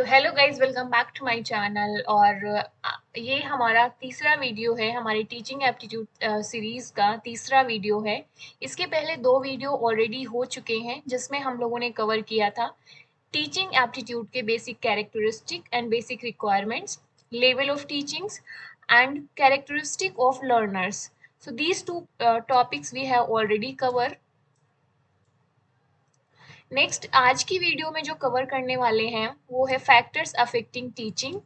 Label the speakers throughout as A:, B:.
A: तो hello guys, welcome back to my channel. और ये हमारा तीसरा वीडियो है, हमारी टीचिंग एप्टीट्यूड सीरीज का तीसरा वीडियो है। इसके पहले दो वीडियो ऑलरेडी हो चुके हैं जिसमें हम लोगों ने कवर किया था टीचिंग एप्टीट्यूड के basic characteristic and basic requirements, level of teachings and characteristic of learners. So these two topics we have already covered. Next आज की वीडियो में जो कवर करने वाले हैं वो है factors affecting teaching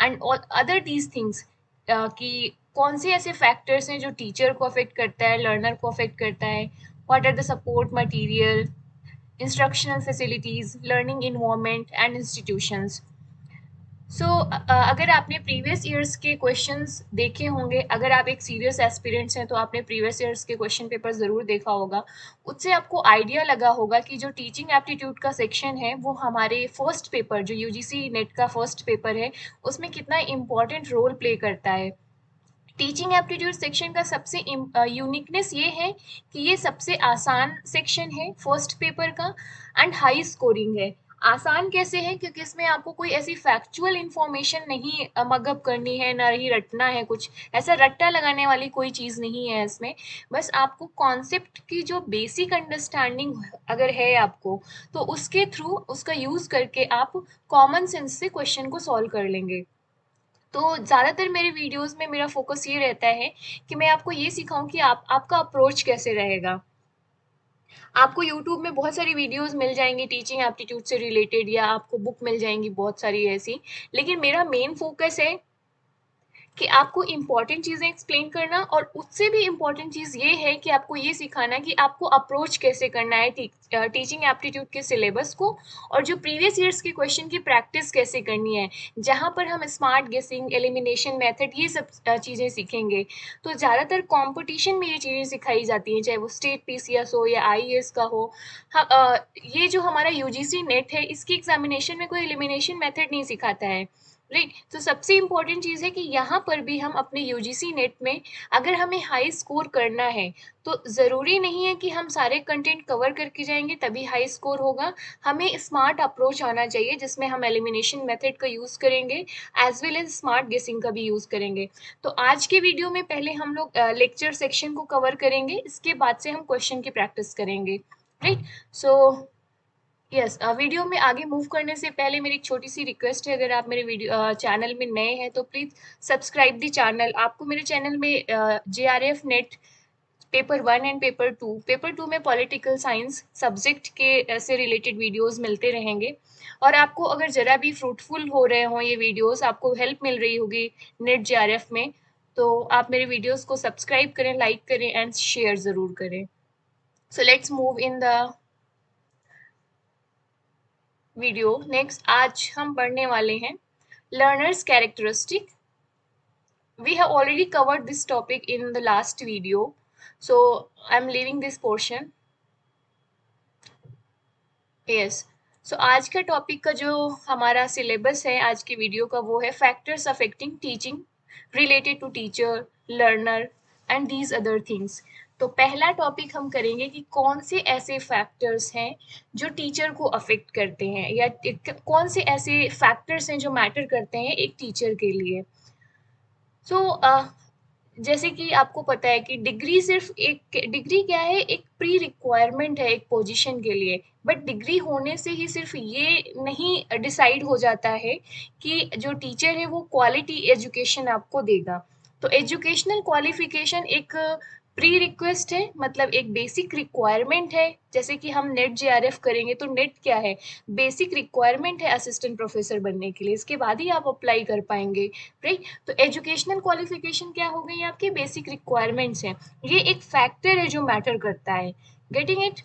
A: and other these things, कि कौन से ऐसे फैक्टर्स हैं जो टीचर को अफेक्ट करता है, लर्नर को अफेक्ट करता है, what are the support material, instructional facilities, learning environment and institutions. So अगर आपने प्रीवियस ईयर्स के क्वेश्चंस देखे होंगे, अगर आप एक सीरियस एस्पिरेंट्स हैं तो आपने प्रीवियस ईयर्स के क्वेश्चन पेपर ज़रूर देखा होगा। उससे आपको आइडिया लगा होगा कि जो टीचिंग एप्टीट्यूड का सेक्शन है वो हमारे फर्स्ट पेपर, जो यूजीसी नेट का फर्स्ट पेपर है, उसमें कितना इम्पॉर्टेंट रोल प्ले करता है। टीचिंग एप्टीट्यूड सेक्शन का सबसे यूनिकनेस ये है कि ये सबसे आसान सेक्शन है फर्स्ट पेपर का एंड हाई स्कोरिंग है। आसान कैसे है? क्योंकि इसमें आपको कोई ऐसी फैक्चुअल इंफॉर्मेशन नहीं मगअप करनी है, ना ही रटना है, कुछ ऐसा रट्टा लगाने वाली कोई चीज़ नहीं है इसमें। बस आपको कॉन्सेप्ट की जो बेसिक अंडरस्टैंडिंग अगर है आपको, तो उसके थ्रू उसका यूज़ करके आप कॉमन सेंस से क्वेश्चन को सॉल्व कर लेंगे। तो ज़्यादातर मेरे वीडियोस में मेरा फोकस ये रहता है कि मैं आपको ये सिखाऊं कि आपका अप्रोच कैसे रहेगा। आपको यूट्यूब में बहुत सारी वीडियोस मिल जाएंगी टीचिंग एप्टीट्यूड से रिलेटेड, या आपको बुक मिल जाएंगी बहुत सारी ऐसी, लेकिन मेरा मेन फोकस है कि आपको इम्पॉर्टेंट चीज़ें एक्सप्लेन करना, और उससे भी इम्पॉर्टेंट चीज़ ये है कि आपको ये सिखाना कि आपको अप्रोच कैसे करना है टीचिंग एप्टीट्यूड के सिलेबस को, और जो प्रीवियस ईयर्स के क्वेश्चन की प्रैक्टिस कैसे करनी है, जहाँ पर हम स्मार्ट गेसिंग, एलिमिनेशन मेथड, ये सब चीज़ें सीखेंगे। तो ज़्यादातर कॉम्पिटिशन में ये चीज़ें सिखाई जाती हैं, चाहे वो स्टेट पीसीएस हो या आईएएस का हो। ये जो हमारा यूजीसी नेट है, इसकी एग्जामिनेशन में कोई एलिमिनेशन मेथड नहीं सिखाता है, राइट। तो सबसे इम्पोर्टेंट चीज़ है कि यहाँ पर भी हम अपने यूजीसी नेट में अगर हमें हाई स्कोर करना है, तो ज़रूरी नहीं है कि हम सारे कंटेंट कवर करके जाएंगे तभी हाई स्कोर होगा। हमें स्मार्ट अप्रोच आना चाहिए जिसमें हम एलिमिनेशन मेथड का यूज़ करेंगे एज वेल एज स्मार्ट गेसिंग का भी यूज़ करेंगे। तो आज के वीडियो में पहले हम लोग लेक्चर सेक्शन को कवर करेंगे, इसके बाद से हम क्वेश्चन की प्रैक्टिस करेंगे, राइट। सो यस, वीडियो में आगे मूव करने से पहले मेरी एक छोटी सी रिक्वेस्ट है, अगर आप मेरे वीडियो चैनल में नए हैं तो प्लीज़ सब्सक्राइब दी चैनल। आपको मेरे चैनल में JRF net paper 1 and paper 2 में पॉलिटिकल साइंस सब्जेक्ट के से रिलेटेड वीडियोस मिलते रहेंगे। और आपको अगर ज़रा भी फ्रूटफुल हो रहे हों ये वीडियोस, आपको हेल्प मिल रही होगी नेट जेआरएफ में, तो आप मेरे वीडियोस को सब्सक्राइब करें, लाइक करें एंड शेयर ज़रूर करें। So let's move in the video. Next आज हम पढ़ने वाले हैं learners characteristic. We have already covered this topic in the last video, so I'm leaving this portion. Yes, so आज का टॉपिक का जो हमारा सिलेबस है आज की वीडियो का, वो है factors affecting teaching related to teacher, learner and these other things. तो पहला टॉपिक हम करेंगे कि कौन से ऐसे फैक्टर्स हैं जो टीचर को अफेक्ट करते हैं, या कौन से ऐसे फैक्टर्स हैं जो मैटर करते हैं एक टीचर के लिए। सो जैसे कि आपको पता है कि डिग्री सिर्फ एक डिग्री क्या है, एक प्री रिक्वायरमेंट है एक पोजीशन के लिए। बट डिग्री होने से ही सिर्फ ये नहीं डिसाइड हो जाता है कि जो टीचर है वो क्वालिटी एजुकेशन आपको देगा। तो एजुकेशनल क्वालिफिकेशन एक प्री रिक्वेस्ट है, मतलब एक बेसिक रिक्वायरमेंट है। जैसे कि हम नेट जेआरएफ करेंगे तो नेट क्या है, बेसिक रिक्वायरमेंट है असिस्टेंट प्रोफेसर बनने के लिए, इसके बाद ही आप अप्लाई कर पाएंगे, राइट। तो एजुकेशनल क्वालिफिकेशन क्या हो गई, आपके बेसिक रिक्वायरमेंट्स हैं। ये एक फैक्टर है जो मैटर करता है, getting it.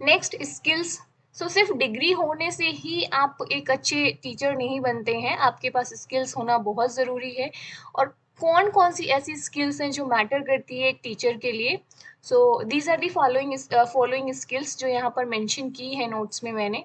A: Next, skills. So सिर्फ डिग्री होने से ही आप एक अच्छे टीचर नहीं बनते हैं, आपके पास स्किल्स होना बहुत ज़रूरी है। और कौन कौन सी ऐसी स्किल्स हैं जो मैटर करती है एक टीचर के लिए। So these are the following skills जो यहाँ पर मेंशन की है नोट्स में मैंने।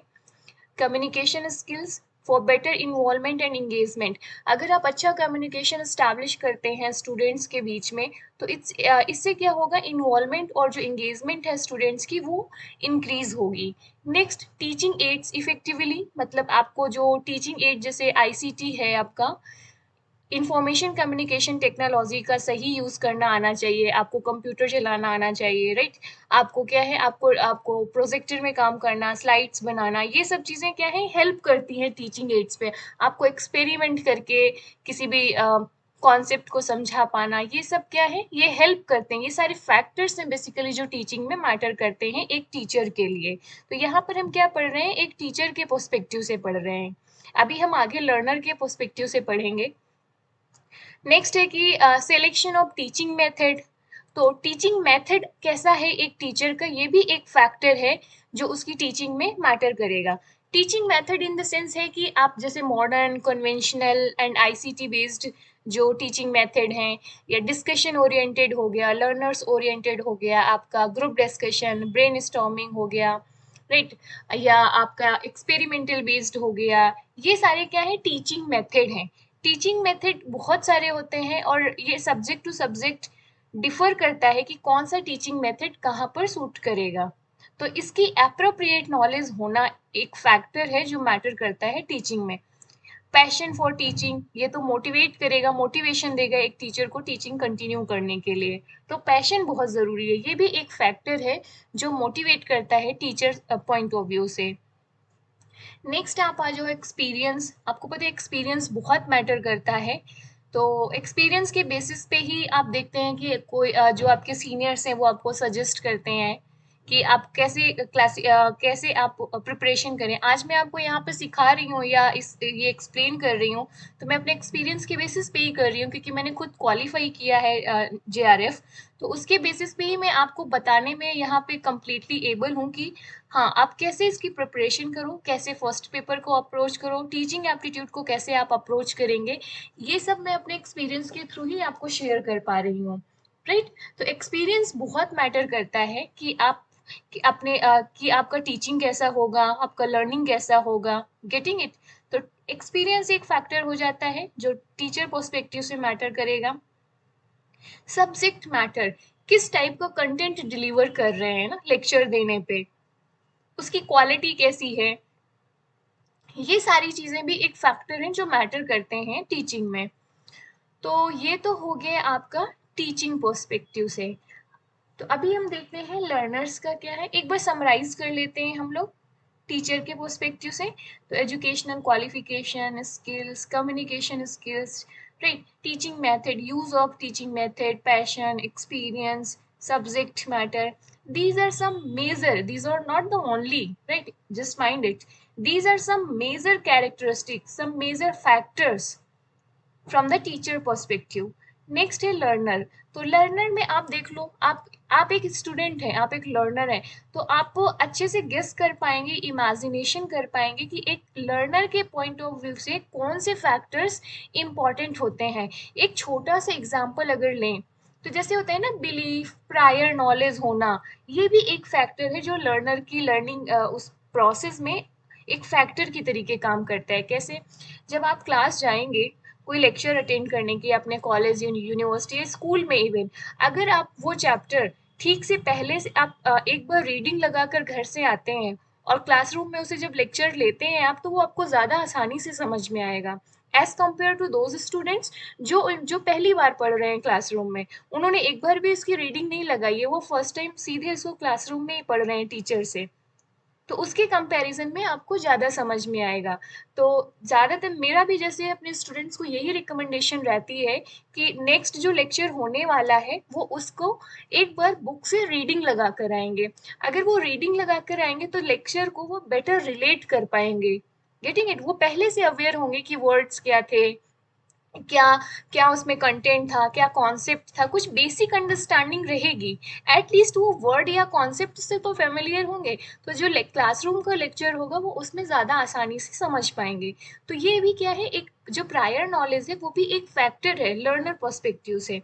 A: Communication skills, for better involvement and engagement. अगर आप अच्छा कम्युनिकेशन इस्टेब्लिश करते हैं स्टूडेंट्स के बीच में, तो इससे क्या होगा, इन्वॉल्वमेंट और जो इंगेजमेंट है स्टूडेंट्स की वो इंक्रीज होगी। नेक्स्ट, टीचिंग एड्स इफेक्टिवली, मतलब आपको जो टीचिंग एड जैसे आईसीटी है, आपका इंफॉर्मेशन कम्युनिकेशन टेक्नोलॉजी का सही यूज़ करना आना चाहिए, आपको कंप्यूटर चलाना आना चाहिए, राइट। आपको क्या है, आपको आपको प्रोजेक्टर में काम करना, स्लाइड्स बनाना, ये सब चीज़ें क्या है, हेल्प करती हैं टीचिंग एड्स पे। आपको एक्सपेरिमेंट करके किसी भी कॉन्सेप्ट को समझा पाना, ये सब क्या है, ये हेल्प करते हैं। ये सारे फैक्टर्स हैं बेसिकली जो टीचिंग में मैटर करते हैं एक टीचर के लिए। तो यहाँ पर हम क्या पढ़ रहे हैं, एक टीचर के पर्सपेक्टिव से पढ़ रहे हैं। अभी हम आगे लर्नर के पर्सपेक्टिव से पढ़ेंगे। नेक्स्ट है कि सिलेक्शन ऑफ टीचिंग मेथड। तो टीचिंग मेथड कैसा है एक टीचर का, ये भी एक फैक्टर है जो उसकी टीचिंग में मैटर करेगा। Teaching method in the sense है कि आप जैसे modern, conventional and ICT based जो टीचिंग मेथड हैं, या डिस्कशन ओरिएंटेड हो गया, लर्नर्स ओरिएंटेड हो गया, आपका ग्रुप डिस्कशन, ब्रेनस्टॉर्मिंग हो गया, राइट, या आपका एक्सपेरिमेंटल बेस्ड हो गया, ये सारे क्या है, टीचिंग मेथड हैं। टीचिंग मेथड बहुत सारे होते हैं और ये सब्जेक्ट टू सब्जेक्ट डिफर करता है कि कौन सा टीचिंग मेथड कहाँ पर सूट करेगा। तो इसकी एप्रोप्रिएट नॉलेज होना एक फैक्टर है जो मैटर करता है टीचिंग में। पैशन फॉर टीचिंग, ये तो मोटिवेट करेगा, मोटिवेशन देगा एक टीचर को टीचिंग कंटिन्यू करने के लिए। तो पैशन बहुत ज़रूरी है, ये भी एक फैक्टर है जो मोटिवेट करता है टीचर पॉइंट ऑफ व्यू से। नेक्स्ट आप आ जाओ एक्सपीरियंस। आपको पता है एक्सपीरियंस बहुत मैटर करता है। तो एक्सपीरियंस के बेसिस पे ही आप देखते हैं कि कोई जो आपके सीनियर्स हैं वो आपको सजेस्ट करते हैं कि आप कैसे आप प्रिपरेशन करें। आज मैं आपको यहाँ पे सिखा रही हूँ या ये एक्सप्लेन कर रही हूँ, तो मैं अपने एक्सपीरियंस के बेसिस पे ही कर रही हूँ, क्योंकि मैंने खुद क्वालिफाई किया है जेआरएफ। तो उसके बेसिस पे ही मैं आपको बताने में यहाँ पे कम्प्लीटली एबल हूँ कि हाँ, आप कैसे इसकी प्रिपरेशन करो, कैसे फर्स्ट पेपर को अप्रोच करो, टीचिंग एप्टीट्यूड को कैसे आप अप्रोच करेंगे, ये सब मैं अपने एक्सपीरियंस के थ्रू ही आपको शेयर कर पा रही हूँ, राइट। तो एक्सपीरियंस बहुत मैटर करता है कि आप कि आपका टीचिंग कैसा होगा, आपका लर्निंग कैसा होगा, गेटिंग इट। तो एक्सपीरियंस एक फैक्टर हो जाता है जो टीचर पर्सपेक्टिव से मैटर करेगा। सब्जेक्ट मैटर, किस टाइप का कंटेंट डिलीवर कर रहे हैं ना लेक्चर देने पे, उसकी क्वालिटी कैसी है, ये सारी चीज़ें भी एक फैक्टर हैं जो मैटर करते हैं टीचिंग में। तो ये तो हो गया आपका टीचिंग पर्सपेक्टिव से। तो अभी हम देखते हैं लर्नर्स का क्या है, एक बार समराइज कर लेते हैं हम लोग टीचर के पर्सपेक्टिव से। तो educational qualification, skills, communication skills, right, teaching method, use of teaching method, passion, experience, subject matter. These are some major, these are not the only, right? Just mind it. These are some major characteristics, some major factors from the teacher perspective. Next है learner. तो learner में आप देख लो, आप एक student हैं, आप एक लर्नर हैं, तो आप अच्छे से गेस कर पाएंगे, इमेजिनेशन कर पाएंगे कि एक लर्नर के पॉइंट ऑफ व्यू से कौन से फैक्टर्स इम्पॉर्टेंट होते हैं। एक छोटा सा एग्जाम्पल अगर लें, तो जैसे होता है ना, बिलीफ, प्रायर नॉलेज होना, ये भी एक फैक्टर है जो लर्नर की लर्निंग उस प्रोसेस में एक फैक्टर की तरीके काम करता है। कैसे, जब आप क्लास जाएंगे कोई लेक्चर अटेंड करने की अपने कॉलेज, यूनिवर्सिटी या स्कूल में इवन, अगर आप वो चैप्टर ठीक से पहले से आप एक बार रीडिंग लगाकर घर से आते हैं और क्लासरूम में उसे जब लेक्चर लेते हैं आप, तो वो आपको ज़्यादा आसानी से समझ में आएगा as compare to those students जो पहली बार पढ़ रहे हैं क्लासरूम में। उन्होंने एक बार भी इसकी रीडिंग नहीं लगाई है, वो फर्स्ट टाइम सीधे इसको क्लासरूम में ही पढ़ रहे हैं टीचर से, तो उसके कंपैरिजन में आपको ज़्यादा समझ में आएगा। तो ज़्यादातर मेरा भी जैसे अपने स्टूडेंट्स को यही रिकमेंडेशन रहती है कि नेक्स्ट जो लेक्चर होने वाला है वो उसको एक बार बुक से रीडिंग लगा कर आएंगे। अगर वो रीडिंग लगा कर आएंगे तो लेक्चर को वो बेटर रिलेट कर पाएंगे, गेटिंग इट। वो पहले से अवेयर होंगे कि वर्ड्स क्या थे, क्या क्या उसमें कंटेंट था, क्या कॉन्सेप्ट था, कुछ बेसिक अंडरस्टैंडिंग रहेगी। एटलीस्ट वो वर्ड या कॉन्सेप्ट से तो फेमिलियर होंगे, तो जो क्लासरूम का लेक्चर होगा वो उसमें ज़्यादा आसानी से समझ पाएंगे। तो ये भी क्या है, एक जो प्रायर नॉलेज है वो भी एक फैक्टर है लर्नर पर्सपेक्टिव से।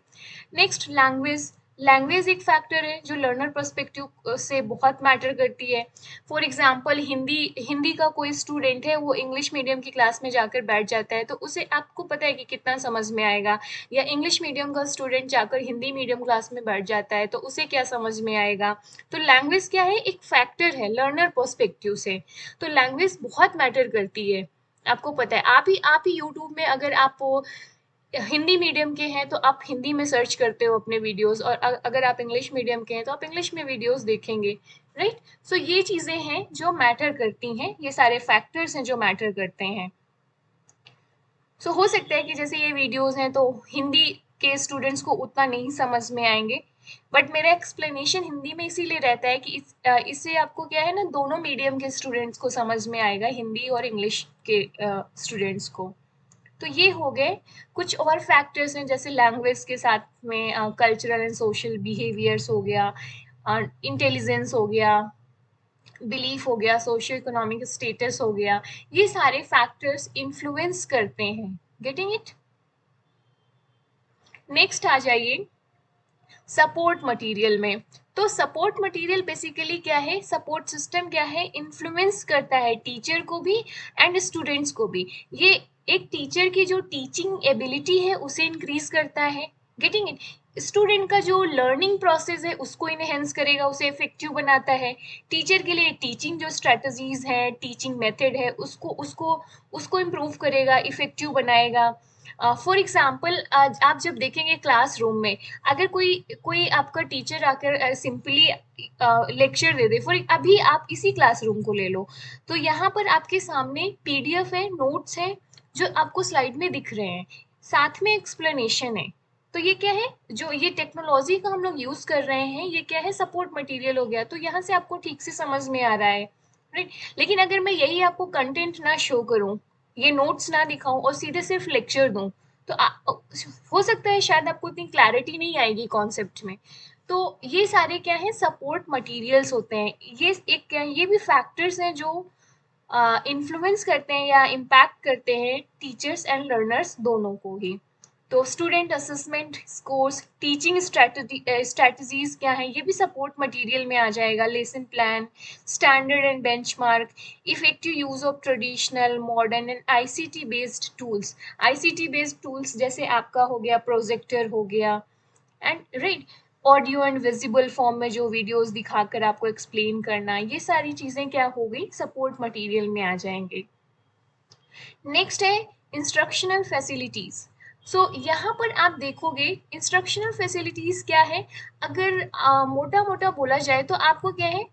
A: Next, language. लैंग्वेज एक फैक्टर है जो लर्नर पर्सपेक्टिव से बहुत मैटर करती है। फॉर एग्जांपल हिंदी हिंदी का कोई स्टूडेंट है, वो इंग्लिश मीडियम की क्लास में जाकर बैठ जाता है तो उसे आपको पता है कि कितना समझ में आएगा, या इंग्लिश मीडियम का स्टूडेंट जाकर हिंदी मीडियम क्लास में बैठ जाता है तो उसे क्या समझ में आएगा। तो लैंग्वेज क्या है, एक फैक्टर है लर्नर पर्सपेक्टिव से। तो लैंग्वेज बहुत मैटर करती है, आपको पता है। आप ही यूट्यूब में अगर आप हिंदी मीडियम के हैं तो आप हिंदी में सर्च करते हो अपने वीडियोस, और अगर आप इंग्लिश मीडियम के हैं तो आप इंग्लिश में वीडियोस देखेंगे, राइट। सो ये चीजें हैं जो मैटर करती हैं, ये सारे फैक्टर्स हैं जो मैटर करते हैं। सो हो सकता है कि जैसे ये वीडियोस हैं तो हिंदी के स्टूडेंट्स को उतना नहीं समझ में आएंगे, बट मेरा एक्सप्लेनेशन हिंदी में इसीलिए रहता है कि इससे आपको क्या है ना, दोनों मीडियम के स्टूडेंट्स को समझ में आएगा, हिंदी और इंग्लिश के स्टूडेंट्स को। तो ये हो गए कुछ और फैक्टर्स हैं, जैसे लैंग्वेज के साथ में कल्चरल एंड सोशल बिहेवियर्स हो गया, इंटेलिजेंस हो गया, बिलीफ हो गया, सोशियो इकोनॉमिक स्टेटस हो गया। ये सारे फैक्टर्स इन्फ्लुएंस करते हैं। Getting it? नेक्स्ट आ जाइए सपोर्ट मटेरियल में। तो सपोर्ट मटेरियल बेसिकली क्या है, सपोर्ट सिस्टम क्या है, इन्फ्लुएंस करता है टीचर को भी एंड स्टूडेंट्स को भी। ये एक टीचर की जो टीचिंग एबिलिटी है उसे इंक्रीज करता है। Getting it? स्टूडेंट का जो लर्निंग प्रोसेस है उसको इनहेंस करेगा, उसे इफेक्टिव बनाता है। टीचर के लिए टीचिंग जो स्ट्रेटजीज है, टीचिंग मेथड है, उसको उसको उसको इम्प्रूव करेगा, इफेक्टिव बनाएगा। फॉर एग्जाम्पल आप जब देखेंगे क्लासरूम में, अगर कोई कोई आपका टीचर आकर simply lecture they they, for अभी आप इसी क्लासरूम को ले लो, तो यहाँ पर आपके सामने पीडीएफ है, नोट्स है जो आपको स्लाइड में दिख रहे हैं, साथ में एक्सप्लेनेशन है। तो ये क्या है, जो ये टेक्नोलॉजी का हम लोग यूज कर रहे हैं, ये क्या है, सपोर्ट मटेरियल हो गया। तो यहाँ से आपको ठीक से समझ में आ रहा है, राइट। लेकिन अगर मैं यही आपको कंटेंट ना शो करूं, ये नोट्स ना दिखाऊं और सीधे सिर्फ लेक्चर दूं, तो हो सकता है शायद आपको इतनी क्लैरिटी नहीं आएगी कॉन्सेप्ट में। तो ये सारे क्या है, सपोर्ट मटेरियल्स होते हैं। ये एक क्या है, ये भी फैक्टर्स हैं जो इन्फ्लुएंस करते हैं या इम्पैक्ट करते हैं टीचर्स एंड लर्नर्स दोनों को ही। तो student assessment scores, teaching strategies क्या है, ये भी सपोर्ट मटेरियल में आ जाएगा। Lesson plan, standard and benchmark, effective use of traditional modern and ICT based tools. ICT based tools जैसे आपका हो गया प्रोजेक्टर हो गया, and right, audio and visible form में जो वीडियोस दिखाकर आपको एक्सप्लेन करना, ये सारी चीजें क्या हो गई, सपोर्ट मटेरियल में आ जाएंगे। नेक्स्ट है इंस्ट्रक्शनल फैसिलिटीज। सो यहाँ पर आप देखोगे इंस्ट्रक्शनल फैसिलिटीज क्या है, अगर मोटा मोटा बोला जाए तो आपको क्या है,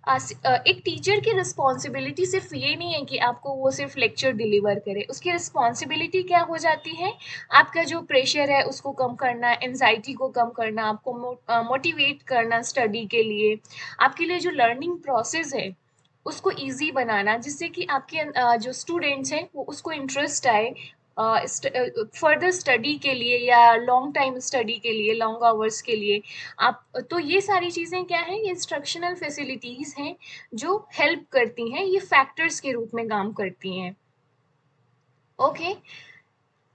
A: एक टीचर की रिस्पॉन्सिबिलिटी सिर्फ ये नहीं है कि आपको वो सिर्फ लेक्चर डिलीवर करे, उसकी रिस्पॉन्सिबिलिटी क्या हो जाती है, आपका जो प्रेशर है उसको कम करना, एनजाइटी को कम करना, आपको मोटिवेट करना स्टडी के लिए, आपके लिए जो लर्निंग प्रोसेस है उसको इजी बनाना, जिससे कि आपके जो स्टूडेंट्स हैं वो उसको इंटरेस्ट आए फर्दर स्टडी के लिए या लॉन्ग टाइम स्टडी के लिए, लॉन्ग आवर्स के लिए आप। तो ये सारी चीज़ें क्या हैं, ये इंस्ट्रक्शनल फैसिलिटीज़ हैं जो हेल्प करती हैं, ये फैक्टर्स के रूप में काम करती हैं। ओके,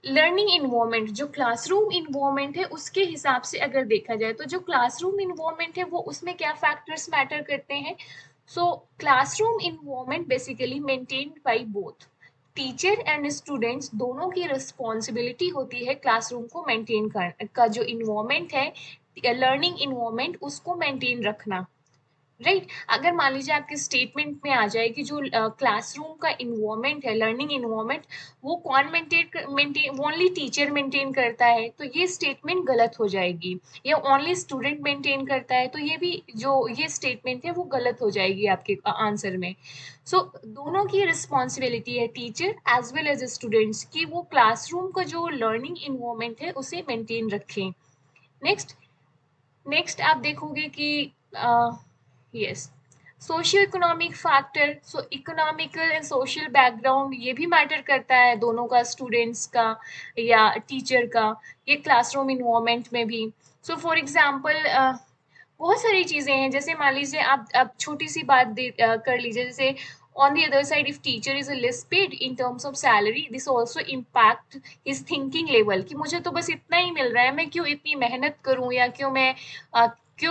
A: लर्निंग इन्वायरमेंट, जो क्लासरूम इन्वायरमेंट है उसके हिसाब से अगर देखा जाए तो जो क्लासरूम इन्वायरमेंट है वो उसमें क्या फैक्टर्स मैटर करते हैं। So classroom environment basically maintained by both teacher and students, दोनों की रिस्पॉन्सिबिलिटी होती है क्लासरूम को मेंटेन करने का, जो इन्वायरमेंट है लर्निंग इन्वायरमेंट उसको मेंटेन रखना, राइट। अगर मान लीजिए आपके स्टेटमेंट में आ जाए कि जो क्लासरूम का इन्वायरमेंट है, लर्निंग इन्वायरमेंट, वो कौन मेंटेन ओनली टीचर मेंटेन करता है, तो ये स्टेटमेंट गलत हो जाएगी। या ओनली स्टूडेंट मेंटेन करता है, तो ये भी जो ये स्टेटमेंट है वो गलत हो जाएगी आपके आंसर में। सो दोनों की रिस्पॉन्सिबिलिटी है, teacher as well as students, की वो क्लासरूम का जो लर्निंग इन्वायरमेंट है उसे मेंटेन रखें। नेक्स्ट नेक्स्ट आप देखोगे कि yes, socio economic factor, so economical and social background ये भी मैटर करता है दोनों का, स्टूडेंट्स का या टीचर का, ये क्लासरूम इन्वायरमेंट में भी। सो फॉर एग्जांपल बहुत सारी चीज़ें हैं, जैसे मान लीजिए आप छोटी सी बात कर लीजिए, जैसे On the other side, if teacher is a less paid in terms of salary, this also impact his thinking level कि मुझे तो बस इतना ही मिल रहा है, मैं क्यों इतनी मेहनत करूं या क्यों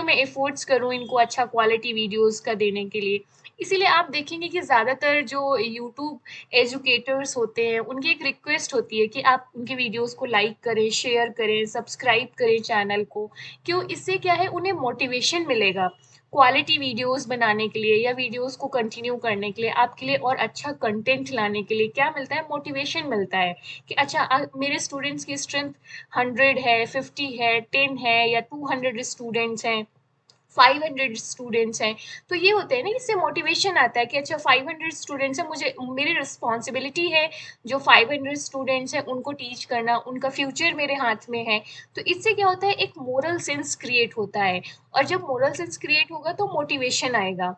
A: मैं एफर्ट्स करूं इनको अच्छा क्वालिटी वीडियोस का देने के लिए। इसीलिए आप देखेंगे कि ज़्यादातर जो यूट्यूब एजुकेटर्स होते हैं उनकी एक रिक्वेस्ट होती है कि आप उनके वीडियोस को लाइक करें, शेयर करें, सब्सक्राइब करें चैनल को। क्यों? इससे क्या है, उन्हें मोटिवेशन मिलेगा क्वालिटी वीडियोस बनाने के लिए या वीडियोस को कंटिन्यू करने के लिए, आपके लिए और अच्छा कंटेंट लाने के लिए। क्या मिलता है? मोटिवेशन मिलता है कि अच्छा मेरे स्टूडेंट्स की स्ट्रेंथ 100 है, 50 है, 10 है या 200 स्टूडेंट्स हैं, 500 स्टूडेंट्स हैं। तो ये होते हैं ना, इससे मोटिवेशन आता है कि अच्छा 500 स्टूडेंट्स हैं, मुझे मेरी रिस्पॉन्सिबिलिटी है जो 500 स्टूडेंट्स हैं उनको टीच करना, उनका फ्यूचर मेरे हाथ में है। तो इससे क्या होता है, एक मोरल सेंस क्रिएट होता है, और जब मोरल सेंस क्रिएट होगा तो मोटिवेशन आएगा,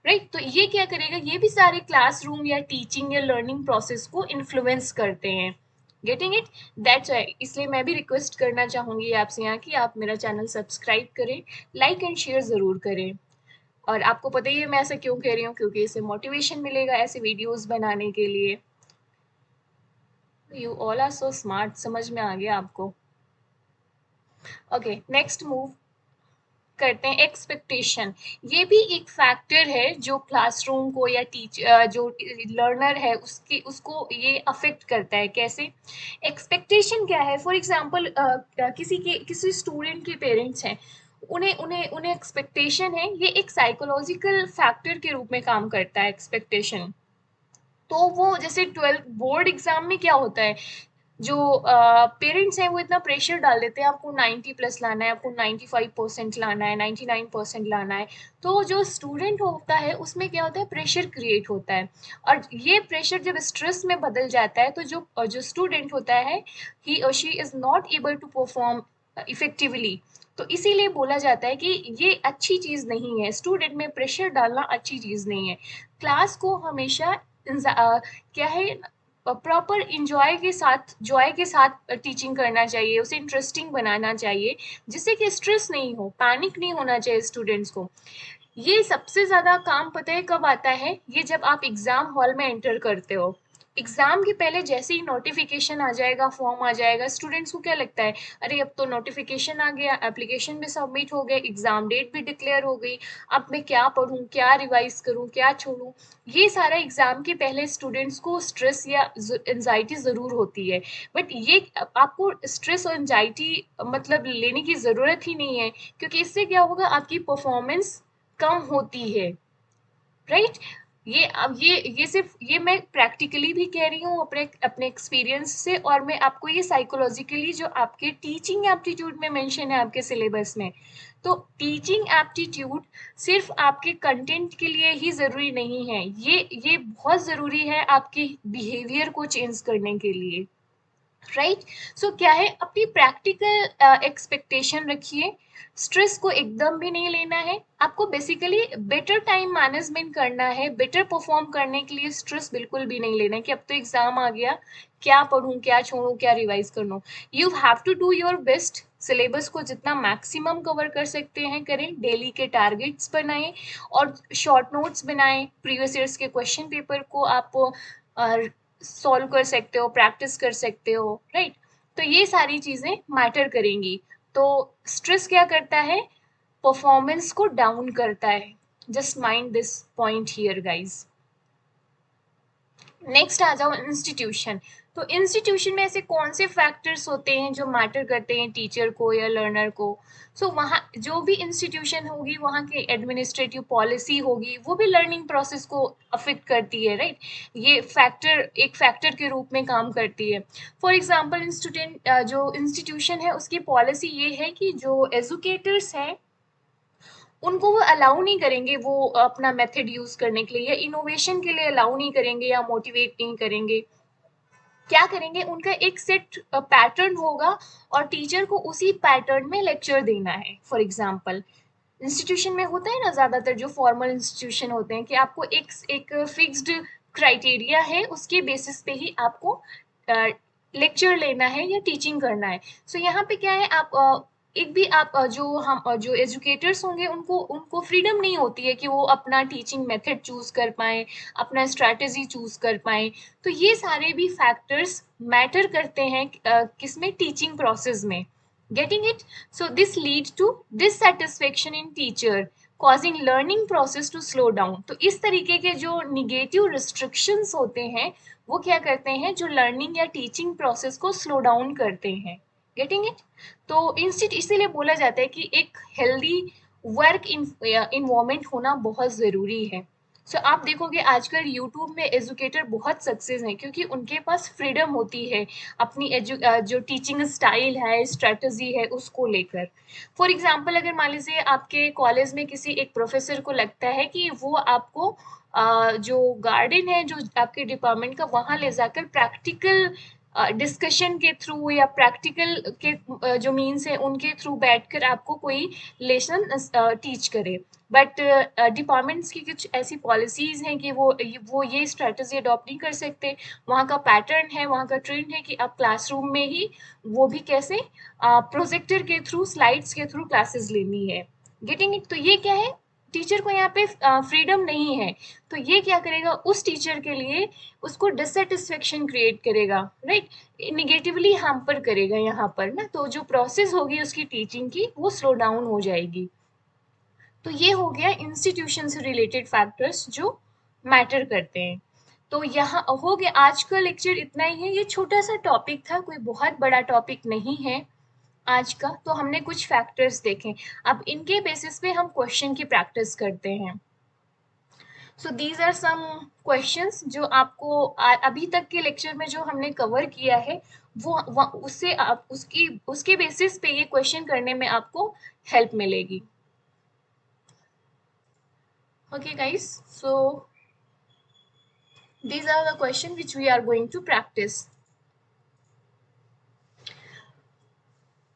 A: राइट। तो ये क्या करेगा, ये भी सारे क्लासरूम या टीचिंग या लर्निंग प्रोसेस को इन्फ्लुएंस करते हैं। Getting it? दैट्स वाई, इसलिए मैं भी रिक्वेस्ट करना चाहूंगी आपसे यहाँ कि आप मेरा चैनल सब्सक्राइब करें, लाइक एंड शेयर ज़रूर करें। और आपको पता ही है मैं ऐसा क्यों कह रही हूँ, क्योंकि इससे मोटिवेशन मिलेगा ऐसे वीडियोस बनाने के लिए। You all are so smart, समझ में आ गया आपको? ओके, नेक्स्ट मूव करते हैं एक्सपेक्टेशन। ये भी एक फैक्टर है जो क्लासरूम को या जो लर्नर है उसको ये अफेक्ट करता है। कैसे? एक्सपेक्टेशन क्या है? फॉर एग्जांपल किसी स्टूडेंट के पेरेंट्स हैं, उन्हें उन्हें उन्हें एक्सपेक्टेशन है, ये एक साइकोलॉजिकल फैक्टर के रूप में काम करता है एक्सपेक्टेशन। तो वो जैसे 12th बोर्ड एग्जाम में क्या होता है, जो पेरेंट्स हैं वो इतना प्रेशर डाल देते हैं, आपको 90 प्लस लाना है, आपको 95% लाना है, 99% लाना है। तो जो स्टूडेंट होता है उसमें क्या होता है, प्रेशर क्रिएट होता है, और ये प्रेशर जब स्ट्रेस में बदल जाता है तो जो स्टूडेंट होता है, he or she is not able to perform effectively. तो इसीलिए बोला जाता है कि ये अच्छी चीज़ नहीं है, स्टूडेंट में प्रेशर डालना अच्छी चीज़ नहीं है। क्लास को हमेशा क्या है, प्रॉपर इंजॉय के साथ, जॉय के साथ टीचिंग करना चाहिए, उसे इंटरेस्टिंग बनाना चाहिए, जिससे कि स्ट्रेस नहीं हो, पैनिक नहीं होना चाहिए स्टूडेंट्स को। ये सबसे ज़्यादा काम पता है कब आता है? ये जब आप एग्ज़ाम हॉल में एंटर करते हो। एग्ज़ाम के पहले जैसे ही नोटिफिकेशन आ जाएगा, फॉर्म आ जाएगा, स्टूडेंट्स को क्या लगता है, अरे अब तो नोटिफिकेशन आ गया, एप्लीकेशन भी सबमिट हो गए, एग्ज़ाम डेट भी डिक्लेयर हो गई, अब मैं क्या पढूं, क्या रिवाइज करूं, क्या छोड़ूं। ये सारा एग्ज़ाम के पहले स्टूडेंट्स को स्ट्रेस या एंजाइटी ज़रूर होती है। बट ये आपको स्ट्रेस और एंजाइटी मतलब लेने की ज़रूरत ही नहीं है, क्योंकि इससे क्या होगा, आपकी परफॉर्मेंस कम होती है, राइट। ये अब ये सिर्फ ये मैं प्रैक्टिकली भी कह रही हूँ अपने अपने एक्सपीरियंस से, और मैं आपको ये साइकोलॉजिकली जो आपके टीचिंग एप्टीट्यूड में मेंशन है आपके सिलेबस में। तो टीचिंग एप्टीट्यूड सिर्फ आपके कंटेंट के लिए ही ज़रूरी नहीं है, ये बहुत ज़रूरी है आपके बिहेवियर को चेंज करने के लिए, राइट। सो क्या है, अपनी प्रैक्टिकल एक्सपेक्टेशन रखिए, स्ट्रेस को एकदम भी नहीं लेना है, आपको बेसिकली बेटर टाइम मैनेजमेंट करना है, बेटर परफॉर्म करने के लिए स्ट्रेस बिल्कुल भी नहीं लेना है कि अब तो एग्जाम आ गया, क्या पढूं, क्या छोड़ूं, क्या रिवाइज कर लूं। You have to do your best, syllabus को जितना मैक्सिमम कवर कर सकते हैं करें, डेली के टारगेट्स बनाएं और शॉर्ट नोट्स बनाएं, प्रीवियस ईयर्स के क्वेश्चन पेपर को आप सॉल्व कर सकते हो, प्रैक्टिस कर सकते हो, राइट। तो ये सारी चीज़ें मैटर करेंगी। तो स्ट्रेस क्या करता है, परफॉर्मेंस को डाउन करता है। Just mind this point here guys. Next आ जाओ इंस्टीट्यूशन। तो इंस्टीट्यूशन में ऐसे कौन से फैक्टर्स होते हैं जो मैटर करते हैं टीचर को या लर्नर को? सो वहाँ जो भी इंस्टीट्यूशन होगी, वहाँ की एडमिनिस्ट्रेटिव पॉलिसी होगी, वो भी लर्निंग प्रोसेस को अफेक्ट करती है, राइट। ये फैक्टर एक फैक्टर के रूप में काम करती है। फॉर एग्जाम्पल जो इंस्टीट्यूशन है उसकी पॉलिसी ये है कि जो एजुकेटर्स हैं उनको वो अलाउ नहीं करेंगे, वो अपना मेथड यूज करने के लिए या इनोवेशन के लिए अलाउ नहीं करेंगे या मोटिवेट नहीं करेंगे। क्या करेंगे, उनका एक सेट पैटर्न होगा और टीचर को उसी पैटर्न में लेक्चर देना है। फॉर एग्जाम्पल इंस्टीट्यूशन में होता है ना, ज्यादातर जो फॉर्मल इंस्टीट्यूशन होते हैं कि आपको एक फिक्स्ड क्राइटेरिया है, उसके बेसिस पे ही आपको लेक्चर लेना है या टीचिंग करना है। सो यहाँ पे क्या है, आप एक भी आप जो एजुकेटर्स होंगे उनको उनको फ्रीडम नहीं होती है कि वो अपना टीचिंग मेथड चूज कर पाएँ, अपना स्ट्रैटेजी चूज कर पाएँ। तो ये सारे भी फैक्टर्स मैटर करते हैं किसमें, टीचिंग प्रोसेस में। Getting it? So this lead to dissatisfaction in teacher causing learning process to slow down. तो इस तरीके के जो निगेटिव रिस्ट्रिक्शंस होते हैं वो क्या करते हैं, जो लर्निंग या टीचिंग प्रोसेस को स्लो डाउन करते हैं। Getting it? तो इंस्टीट इसीलिए बोला जाता है कि एक हेल्दी वर्क इन्वायरमेंट होना बहुत ज़रूरी है। सो आप देखोगे आजकल यूट्यूब में एजुकेटर बहुत सक्सेस हैं क्योंकि उनके पास फ्रीडम होती है अपनी जो टीचिंग स्टाइल है, स्ट्रेटजी है, उसको लेकर। फॉर एग्जांपल अगर मान लीजिए आपके कॉलेज में किसी एक प्रोफेसर को लगता है कि वो आपको जो गार्डन है जो आपके डिपार्टमेंट का वहाँ ले जाकर प्रैक्टिकल डिस्कशन के थ्रू या प्रैक्टिकल के जो मीन्स है उनके थ्रू बैठकर आपको कोई लेसन टीच करे। बट डिपार्टमेंट्स की कुछ ऐसी पॉलिसीज हैं कि वो ये स्ट्रेटजी अडॉप्ट नहीं कर सकते। वहाँ का पैटर्न है, वहाँ का ट्रेंड है कि आप क्लासरूम में ही वो भी कैसे प्रोजेक्टर के थ्रू, स्लाइड्स के थ्रू क्लासेस लेनी है। Getting it? तो ये क्या है, टीचर को यहाँ पे फ्रीडम नहीं है। तो ये क्या करेगा उस टीचर के लिए, उसको डिससेटिस्फेक्शन क्रिएट करेगा, राइट? निगेटिवली हैम्पर करेगा यहाँ पर ना। तो जो प्रोसेस होगी उसकी टीचिंग की वो स्लो डाउन हो जाएगी। तो ये हो गया इंस्टीट्यूशन से रिलेटेड फैक्टर्स जो मैटर करते हैं। तो यहाँ हो गया, आज का लेक्चर इतना ही है। ये छोटा सा टॉपिक था, कोई बहुत बड़ा टॉपिक नहीं है आज का। तो हमने कुछ फैक्टर्स देखे, अब इनके बेसिस पे हम क्वेश्चन की प्रैक्टिस करते हैं। So these are some questions जो आपको अभी तक के लेक्चर में जो हमने कवर किया है वो उससे आप उसके बेसिस पे ये क्वेश्चन करने में आपको हेल्प मिलेगी। Okay guys, so these are the questions which we are going to practice.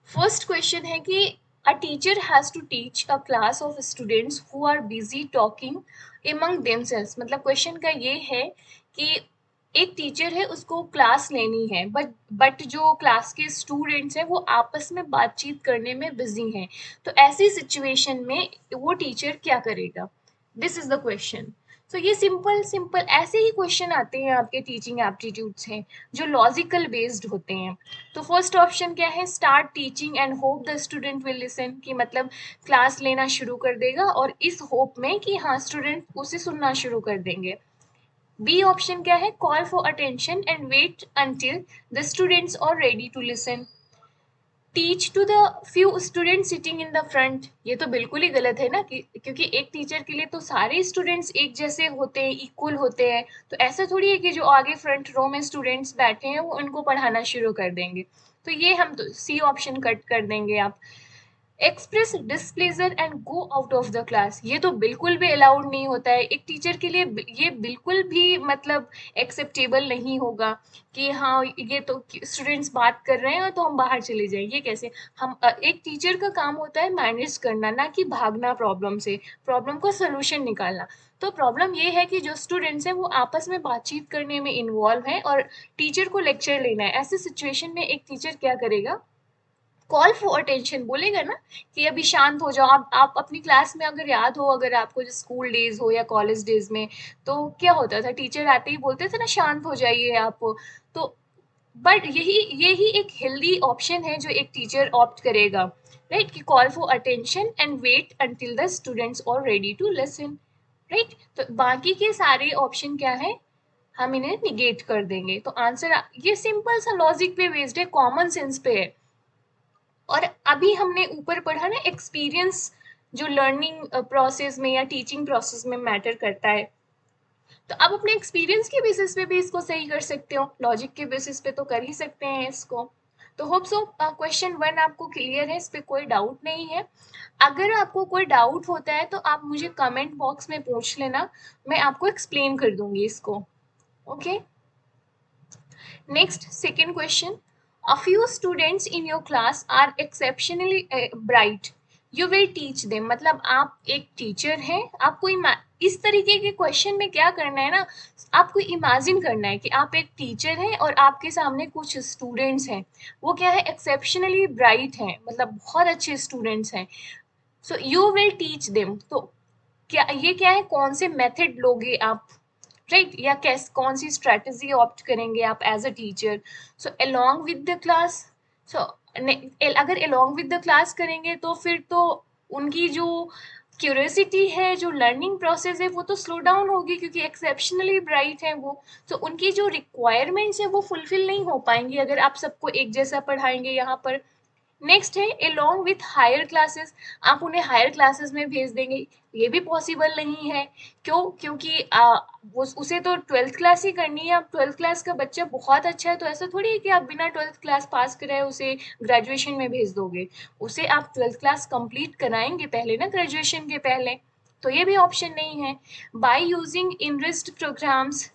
A: First question है कि a teacher has to teach a class of students who are busy talking among themselves। मतलब question का ये है कि एक teacher है, उसको क्लास लेनी है, बट जो क्लास के स्टूडेंट्स हैं वो आपस में बातचीत करने में बिजी हैं। तो ऐसी सिचुएशन में वो टीचर क्या करेगा? This is the question. So ये सिंपल सिंपल ऐसे ही क्वेश्चन आते हैं आपके टीचिंग एप्टीट्यूड्स हैं जो लॉजिकल बेस्ड होते हैं। तो फर्स्ट ऑप्शन क्या है, start teaching and hope the student will listen, कि मतलब क्लास लेना शुरू कर देगा और इस होप में कि हाँ स्टूडेंट उसे सुनना शुरू कर देंगे। बी ऑप्शन क्या है, call for attention and wait until the students are ready to listen, teach to the few student sitting in the front. ये तो बिल्कुल ही गलत है ना, कि क्योंकि एक टीचर के लिए तो सारे स्टूडेंट्स एक जैसे होते हैं, इक्वल होते हैं। तो ऐसा थोड़ी है कि जो आगे फ्रंट रो में स्टूडेंट्स बैठे हैं वो उनको पढ़ाना शुरू कर देंगे। तो ये हम तो सी ऑप्शन कट कर देंगे आप। Express displeasure and go out of the class, ये तो बिल्कुल भी अलाउड नहीं होता है एक टीचर के लिए। ये बिल्कुल भी मतलब एक्सेप्टेबल नहीं होगा कि हाँ ये तो स्टूडेंट्स बात कर रहे हैं तो हम बाहर चले जाएं। ये कैसे? हम एक टीचर का काम होता है मैनेज करना, ना कि भागना प्रॉब्लम से, प्रॉब्लम को सोल्यूशन निकालना। तो प्रॉब्लम ये है कि जो स्टूडेंट्स हैं वो आपस में बातचीत करने में इन्वॉल्व हैं और टीचर को लेक्चर लेना है। ऐसे सिचुएशन में एक टीचर क्या करेगा, कॉल फॉर अटेंशन बोलेगा ना, कि अभी शांत हो जाओ। आप अपनी क्लास में अगर याद हो, अगर आपको जो स्कूल डेज हो या कॉलेज डेज में, तो क्या होता था, टीचर आते ही बोलते थे ना शांत हो जाइए आप। तो बट यही यही एक हेल्दी ऑप्शन है जो एक टीचर ऑप्ट करेगा, राइट? कि call for attention and wait until the students are ready to listen, right? तो बाकी के सारे ऑप्शन क्या है, हम इन्हें निगेट कर देंगे। तो आंसर ये सिंपल सा लॉजिक पे बेस्ड है, कॉमन सेंस पे है। और अभी हमने ऊपर पढ़ा ना एक्सपीरियंस जो लर्निंग प्रोसेस में या टीचिंग प्रोसेस में मैटर करता है। तो आप अपने एक्सपीरियंस के बेसिस पे भी इसको सही कर सकते हो, लॉजिक के बेसिस पे तो कर ही सकते हैं इसको। तो होप सो क्वेश्चन 1 आपको क्लियर है, इस पे कोई डाउट नहीं है। अगर आपको कोई डाउट होता है तो आप मुझे कमेंट बॉक्स में पूछ लेना, मैं आपको एक्सप्लेन कर दूंगी इसको। Okay, next second question, a few students in your class are exceptionally bright you will teach them, मतलब आप एक टीचर हैं, आपको इस तरीके के क्वेश्चन में क्या करना है ना, आपको इमेजिन करना है कि आप एक टीचर हैं और आपके सामने कुछ स्टूडेंट्स हैं, वो क्या है, एक्सेप्शनली ब्राइट हैं, मतलब बहुत अच्छे स्टूडेंट्स हैं। So you will teach them, तो क्या ये क्या है, कौन से मेथड लोगे आप, राइट, या कैस कौन सी स्ट्रेटजी ऑप्ट करेंगे आप as a teacher. So along with the class, so अगर अलोंग विद द क्लास करेंगे तो फिर तो उनकी जो क्यूरियोसिटी है, जो लर्निंग प्रोसेस है, वो तो स्लो डाउन होगी क्योंकि एक्सेप्शनली ब्राइट है वो। तो उनकी जो रिक्वायरमेंट्स है वो फुलफिल नहीं हो पाएंगी अगर आप सबको एक जैसा पढ़ाएंगे यहाँ पर। नेक्स्ट है अलोंग विथ हायर क्लासेस, आप उन्हें हायर क्लासेस में भेज देंगे, ये भी पॉसिबल नहीं है। क्यों? क्योंकि वो उसे तो ट्वेल्थ क्लास ही करनी है। अब ट्वेल्थ क्लास का बच्चा बहुत अच्छा है तो ऐसा थोड़ी है कि आप बिना ट्वेल्थ क्लास पास कराए उसे ग्रेजुएशन में भेज दोगे, उसे आप ट्वेल्थ क्लास कंप्लीट कराएंगे पहले ना, ग्रेजुएशन के पहले। तो ये भी ऑप्शन नहीं है। By using interest programs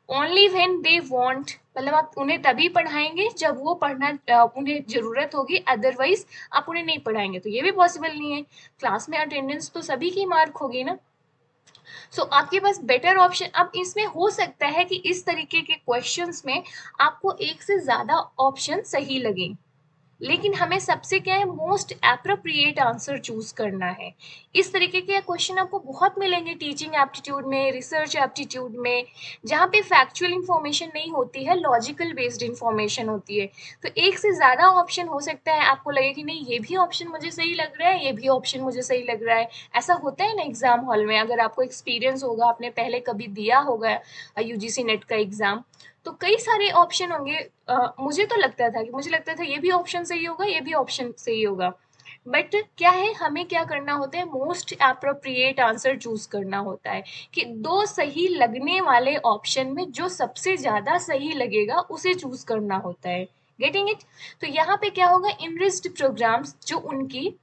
A: only when they want, मतलब आप उन्हें तभी पढ़ाएंगे जब वो पढ़ना उन्हें ज़रूरत होगी, अदरवाइज आप उन्हें नहीं पढ़ाएंगे, तो ये भी पॉसिबल नहीं है। क्लास में अटेंडेंस तो सभी की मार्क होगी ना। सो आपके पास बेटर ऑप्शन, अब इसमें हो सकता है कि इस तरीके के क्वेश्चंस में आपको एक से ज़्यादा ऑप्शन सही लगे, लेकिन हमें सबसे क्या है, मोस्ट एप्रोप्रिएट आंसर चूज करना है। इस तरीके के क्वेश्चन आपको बहुत मिलेंगे टीचिंग एप्टीट्यूड में, रिसर्च एप्टीट्यूड में, जहाँ पे फैक्चुअल इंफॉर्मेशन नहीं होती है, लॉजिकल बेस्ड इंफॉर्मेशन होती है। तो एक से ज़्यादा ऑप्शन हो सकता है, आपको लगे कि नहीं ये भी ऑप्शन मुझे सही लग रहा है, ये भी ऑप्शन मुझे सही लग रहा है। ऐसा होता है ना एग्जाम हॉल में, अगर आपको एक्सपीरियंस होगा, आपने पहले कभी दिया होगा यूजीसी नेट का एग्जाम, तो कई सारे ऑप्शन होंगे। मुझे तो लगता था कि मुझे लगता था ये भी ऑप्शन सही होगा, ये भी ऑप्शन सही होगा, बट क्या है, हमें क्या करना होता है, मोस्ट एप्रोप्रिएट आंसर चूज करना होता है, कि दो सही लगने वाले ऑप्शन में जो सबसे ज्यादा सही लगेगा उसे चूज करना होता है। Getting it? तो यहाँ पे क्या होगा, इनरिस्ट प्रोग्राम्स जो उनकी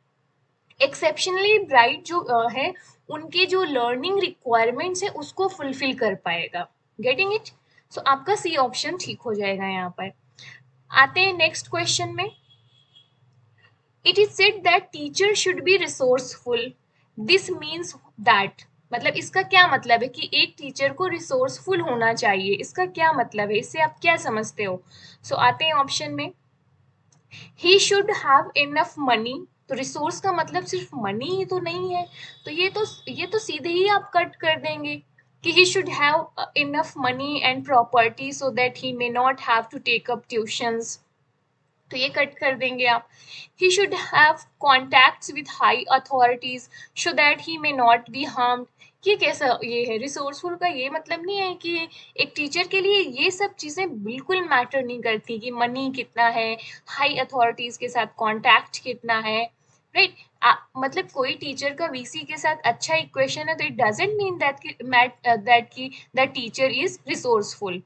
A: एक्सेप्शनली ब्राइट जो है, उनके जो लर्निंग रिक्वायरमेंट्स है उसको फुलफिल कर पाएगा। Getting it? सो आपका सी ऑप्शन ठीक हो जाएगा। यहाँ पर आते हैं नेक्स्ट क्वेश्चन में। It is said that teacher should be resourceful, this means that, मतलब इसका क्या मतलब है कि एक टीचर को रिसोर्सफुल होना चाहिए, इसका क्या मतलब है, इससे आप क्या समझते हो? सो आते हैं ऑप्शन में। ही शुड हैव इनफ मनी, तो रिसोर्स का मतलब सिर्फ मनी ही तो नहीं है, तो ये तो सीधे ही आप कट कर देंगे कि he should have enough money and property so that he may not have to take up tuitions, तो ये कट कर देंगे आप। He should have contacts with high authorities so that he may not be harmed, ये कैसा ये है, resourceful का ये मतलब नहीं है कि एक टीचर के लिए ये सब चीज़ें बिल्कुल मैटर नहीं करती कि मनी कितना है, हाई अथॉरिटीज के साथ कॉन्टैक्ट कितना है, राइट। मतलब कोई टीचर का वीसी के साथ अच्छा इक्वेशन है तो इट डजेंट मीन दैट की the teacher is resourceful.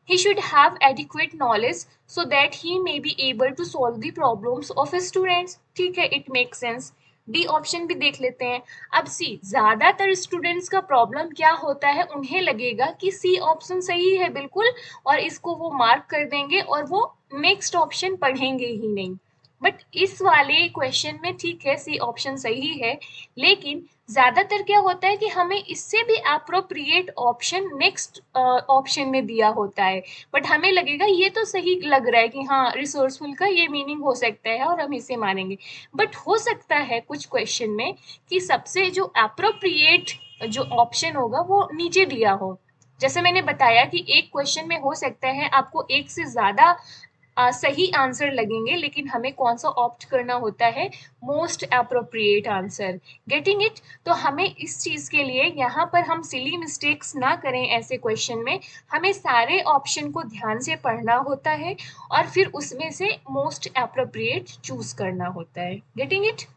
A: He should have adequate knowledge so that he may be able to solve the problems of his students. ठीक है, it makes sense. D option भी देख लेते हैं। अब सी, ज्यादातर students का प्रॉब्लम क्या होता है, उन्हें लगेगा कि सी ऑप्शन सही है बिल्कुल, और इसको वो मार्क कर देंगे और वो नेक्स्ट ऑप्शन पढ़ेंगे ही नहीं। बट इस वाले क्वेश्चन में ठीक है, सी ऑप्शन सही है, लेकिन ज्यादातर क्या होता है कि हमें इससे भी अप्रोप्रिएट ऑप्शन नेक्स्ट ऑप्शन में दिया होता है, बट हमें लगेगा ये तो सही लग रहा है कि हाँ रिसोर्सफुल का ये मीनिंग हो सकता है और हम इसे मानेंगे। बट हो सकता है कुछ क्वेश्चन में कि सबसे जो अप्रोप्रिएट जो ऑप्शन होगा वो नीचे दिया हो। जैसे मैंने बताया कि एक क्वेश्चन में हो सकता है आपको एक से ज्यादा सही आंसर लगेंगे, लेकिन हमें कौन सा ऑप्ट करना होता है, most appropriate answer. Getting it? तो हमें इस चीज के लिए यहाँ पर हम सिली मिस्टेक्स ना करें, ऐसे क्वेश्चन में हमें सारे ऑप्शन को ध्यान से पढ़ना होता है और फिर उसमें से मोस्ट अप्रोप्रिएट चूज करना होता है। Getting it?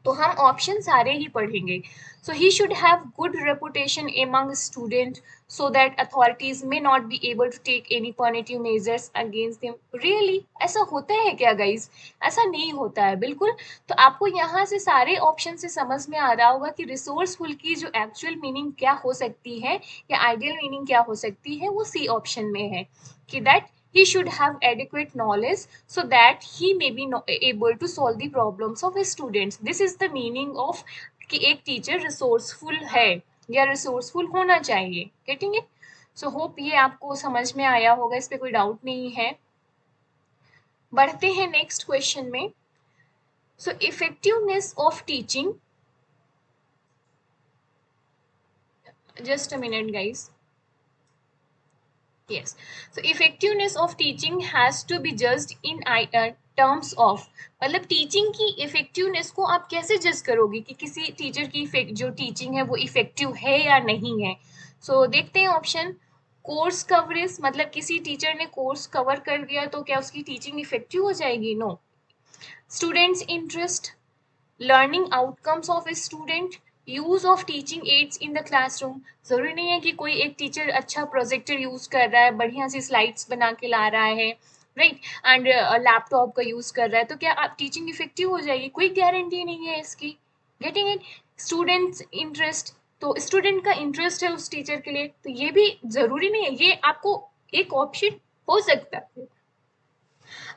A: तो हम ऑप्शन सारे ही पढ़ेंगे। So he should have good reputation among student so that authorities may not be able to take any positive measures against them. Really ऐसा होता है क्या गाइज? ऐसा नहीं होता है बिल्कुल। तो आपको यहाँ से सारे ऑप्शन से समझ में आ रहा होगा कि रिसोर्सफुल की जो एक्चुअल मीनिंग क्या हो सकती है या आइडियल मीनिंग क्या हो सकती है, वो सी ऑप्शन में है कि that he should have adequate knowledge so that he may be able to solve the problems of his students. This is the meaning of कि एक टीचर रिसोर्सफुल है या रिसोर्सफुल होना चाहिए. Getting it? सो होप ये आपको समझ में आया होगा, इस पे कोई डाउट नहीं है. बढ़ते हैं नेक्स्ट क्वेश्चन में. So effectiveness of teaching, just a minute guys. Yes, so effectiveness of teaching has to be judged in terms of, मतलब टीचिंग की इफेक्टिवनेस को आप कैसे जज करोगे कि किसी टीचर की जो टीचिंग है वो इफेक्टिव है या नहीं है. सो देखते हैं ऑप्शन. कोर्स कवरेज, मतलब किसी टीचर ने कोर्स कवर कर दिया तो क्या उसकी टीचिंग इफेक्टिव हो जाएगी? No. Students interest, learning outcomes of a student, use of teaching aids in the classroom. जरूरी नहीं है कि कोई एक टीचर अच्छा प्रोजेक्टर यूज कर रहा है, बढ़िया सी स्लाइड्स बना के ला रहा है, राइट, एंड लैपटॉप का यूज कर रहा है, तो क्या आप टीचिंग इफेक्टिव हो जाएगी? कोई गारंटी नहीं है इसकी. Getting it? स्टूडेंट्स इंटरेस्ट, तो स्टूडेंट का इंटरेस्ट है उस टीचर के लिए, तो ये भी जरूरी नहीं है, ये आपको एक ऑप्शन हो सकता है.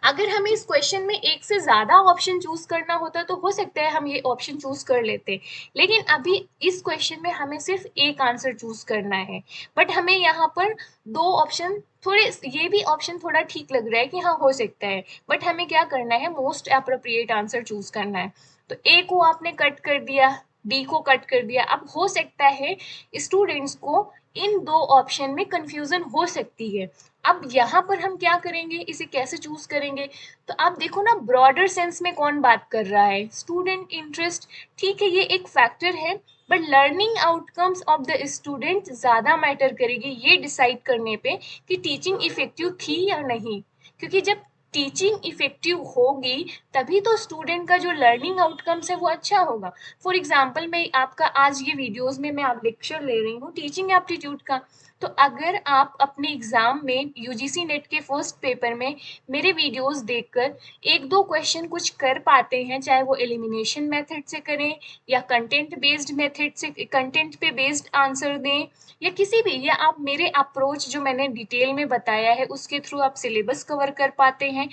A: अगर हमें इस क्वेश्चन में एक से ज्यादा ऑप्शन चूज करना होता तो हो सकता है हम ये ऑप्शन चूज कर लेते, लेकिन अभी इस क्वेश्चन में हमें सिर्फ एक आंसर चूज करना है. बट हमें यहाँ पर दो ऑप्शन, थोड़े ये भी ऑप्शन थोड़ा ठीक लग रहा है कि हाँ हो सकता है, बट हमें क्या करना है, मोस्ट अप्रोप्रिएट आंसर चूज करना है. तो ए को आपने कट कर दिया, डी को कट कर दिया. अब हो सकता है स्टूडेंट्स को इन दो ऑप्शन में कंफ्यूजन हो सकती है. अब यहाँ पर हम क्या करेंगे, इसे कैसे चूज करेंगे? तो आप देखो ना, ब्रॉडर सेंस में कौन बात कर रहा है, स्टूडेंट इंटरेस्ट. ठीक है, ये एक फैक्टर है, but learning outcomes of the student ज्यादा मैटर करेगी ये डिसाइड करने पे कि टीचिंग इफेक्टिव थी या नहीं. क्योंकि जब टीचिंग इफेक्टिव होगी तभी तो स्टूडेंट का जो लर्निंग आउटकम्स है वो अच्छा होगा. फॉर एग्जाम्पल, मैं आपका आज ये वीडियोस में मैं आप लेक्चर ले रही हूँ टीचिंग एप्टीट्यूड का, तो अगर आप अपने एग्जाम में यूजीसी नेट के फर्स्ट पेपर में मेरे वीडियोस देखकर एक दो क्वेश्चन कुछ कर पाते हैं, चाहे वो एलिमिनेशन मेथड से करें या कंटेंट बेस्ड मेथड से, कंटेंट पे बेस्ड आंसर दें, या किसी भी, या आप मेरे अप्रोच जो मैंने डिटेल में बताया है उसके थ्रू आप सिलेबस कवर कर पाते हैं,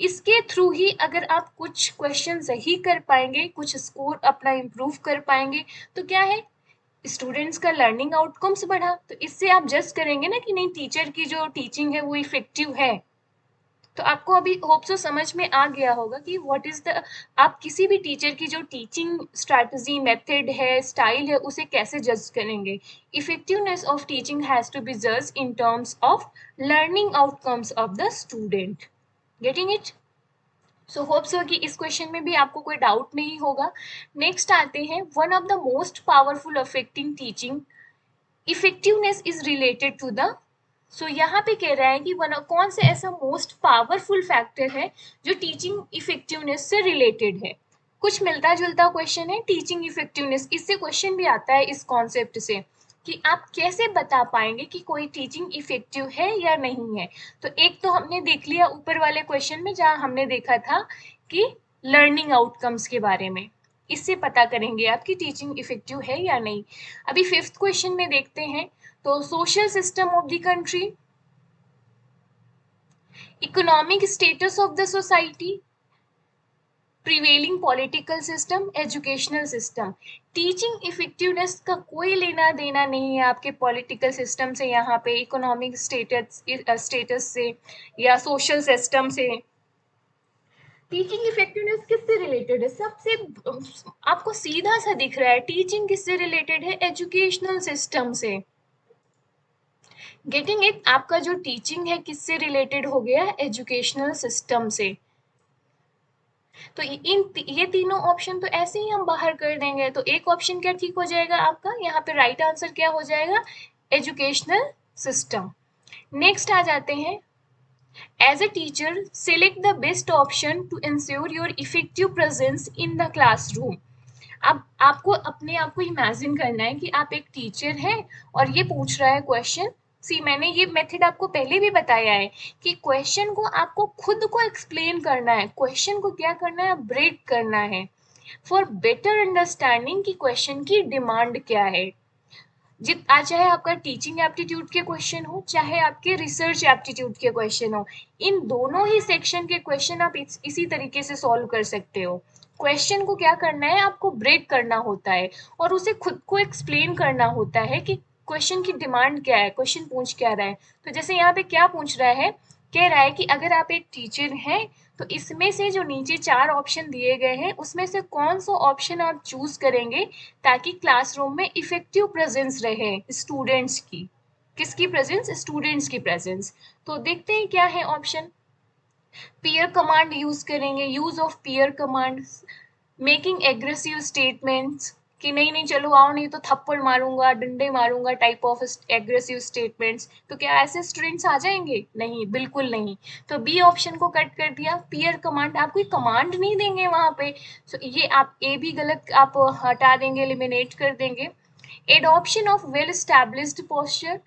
A: इसके थ्रू ही अगर आप कुछ क्वेश्चन सही कर पाएंगे, कुछ स्कोर अपना इम्प्रूव कर पाएंगे, तो क्या है, स्टूडेंट्स का लर्निंग आउटकम्स बढ़ा. तो इससे आप जज करेंगे ना कि नहीं टीचर की जो टीचिंग है वो इफेक्टिव है. तो आपको अभी होप सो समझ में आ गया होगा कि व्हाट इज द, आप किसी भी टीचर की जो टीचिंग स्ट्रैटेजी, मेथड है, स्टाइल है, उसे कैसे जज करेंगे. Effectiveness of teaching has to be जज in terms of learning outcomes of the student. Getting it? So hope so कि इस क्वेश्चन में भी आपको कोई डाउट नहीं होगा. नेक्स्ट आते हैं, one of the most powerful affecting teaching effectiveness is related to the. So यहाँ पे कह रहा है कि कौन सा ऐसा मोस्ट पावरफुल फैक्टर है जो टीचिंग इफेक्टिवनेस से रिलेटेड है. कुछ मिलता जुलता क्वेश्चन है, टीचिंग इफेक्टिवनेस, इससे क्वेश्चन भी आता है इस कॉन्सेप्ट से कि आप कैसे बता पाएंगे कि कोई टीचिंग इफेक्टिव है या नहीं है. तो एक तो हमने देख लिया ऊपर वाले क्वेश्चन में, जहाँ हमने देखा था कि लर्निंग आउटकम्स के बारे में, इससे पता करेंगे आपकी टीचिंग इफेक्टिव है या नहीं. अभी फिफ्थ क्वेश्चन में देखते हैं. तो social system of the country, economic status of the society, prevailing political system, educational system. Teaching effectiveness का कोई लेना देना नहीं है आपके पॉलिटिकल सिस्टम से, यहाँ पे इकोनॉमिक स्टेटस से या सोशल सिस्टम से. टीचिंग इफेक्टिवनेस किससे रिलेटेड है? सबसे आपको सीधा सा दिख रहा है, टीचिंग किससे रिलेटेड है? एजुकेशनल सिस्टम से. Getting it? आपका जो टीचिंग है किससे रिलेटेड हो गया? एजुकेशनल सिस्टम से. तो ये तीनों ऑप्शन तो ऐसे ही हम बाहर कर देंगे, तो एक ऑप्शन क्या ठीक हो जाएगा आपका, यहाँ पे राइट आंसर क्या हो जाएगा? Educational system. नेक्स्ट आ जाते हैं, as a teacher select the best option to ensure your effective presence in the classroom. अब आपको अपने आप को इमेजिन करना है कि आप एक टीचर हैं और ये पूछ रहा है क्वेश्चन. सी, मैंने ये मेथड आपको पहले भी बताया है कि क्वेश्चन को आपको खुद को एक्सप्लेन करना है, क्वेश्चन को क्या करना है, ब्रेक करना है फॉर बेटर अंडरस्टैंडिंग कि क्वेश्चन की डिमांड क्या है. आज चाहे आपका टीचिंग एप्टीट्यूड के क्वेश्चन हो, चाहे आपके रिसर्च एप्टीट्यूड के क्वेश्चन हो, इन दोनों ही सेक्शन के क्वेश्चन आप इसी तरीके से सॉल्व कर सकते हो। क्वेश्चन को क्या करना है, आपको ब्रेक करना होता है और उसे खुद को एक्सप्लेन करना होता है कि क्वेश्चन की डिमांड क्या है, क्वेश्चन पूछ क्या रहा है। तो जैसे यहाँ पे क्या पूछ रहा है, कह रहा है कि अगर आप एक टीचर हैं तो इसमें से जो नीचे 4 ऑप्शन दिए गए हैं उसमें से कौन सा ऑप्शन आप चूज करेंगे ताकि क्लासरूम में इफेक्टिव प्रेजेंस रहे स्टूडेंट्स की। किसकी प्रेजेंस, स्टूडेंट्स की प्रेजेंस। तो देखते हैं क्या है ऑप्शन। पीयर कमांड यूज करेंगे, use of peer command, making aggressive statements कि नहीं नहीं चलो आओ नहीं तो थप्पड़ मारूंगा, डंडे मारूंगा, टाइप ऑफ एग्रेसिव स्टेटमेंट्स। तो क्या ऐसे स्टूडेंट्स आ जाएंगे? नहीं, बिल्कुल नहीं। तो बी ऑप्शन को कट कर दिया। पीयर कमांड, आप कोई कमांड नहीं देंगे वहां पे, सो ये आप ए भी गलत आप हटा देंगे, एलिमिनेट कर देंगे। Adoption of well established posture.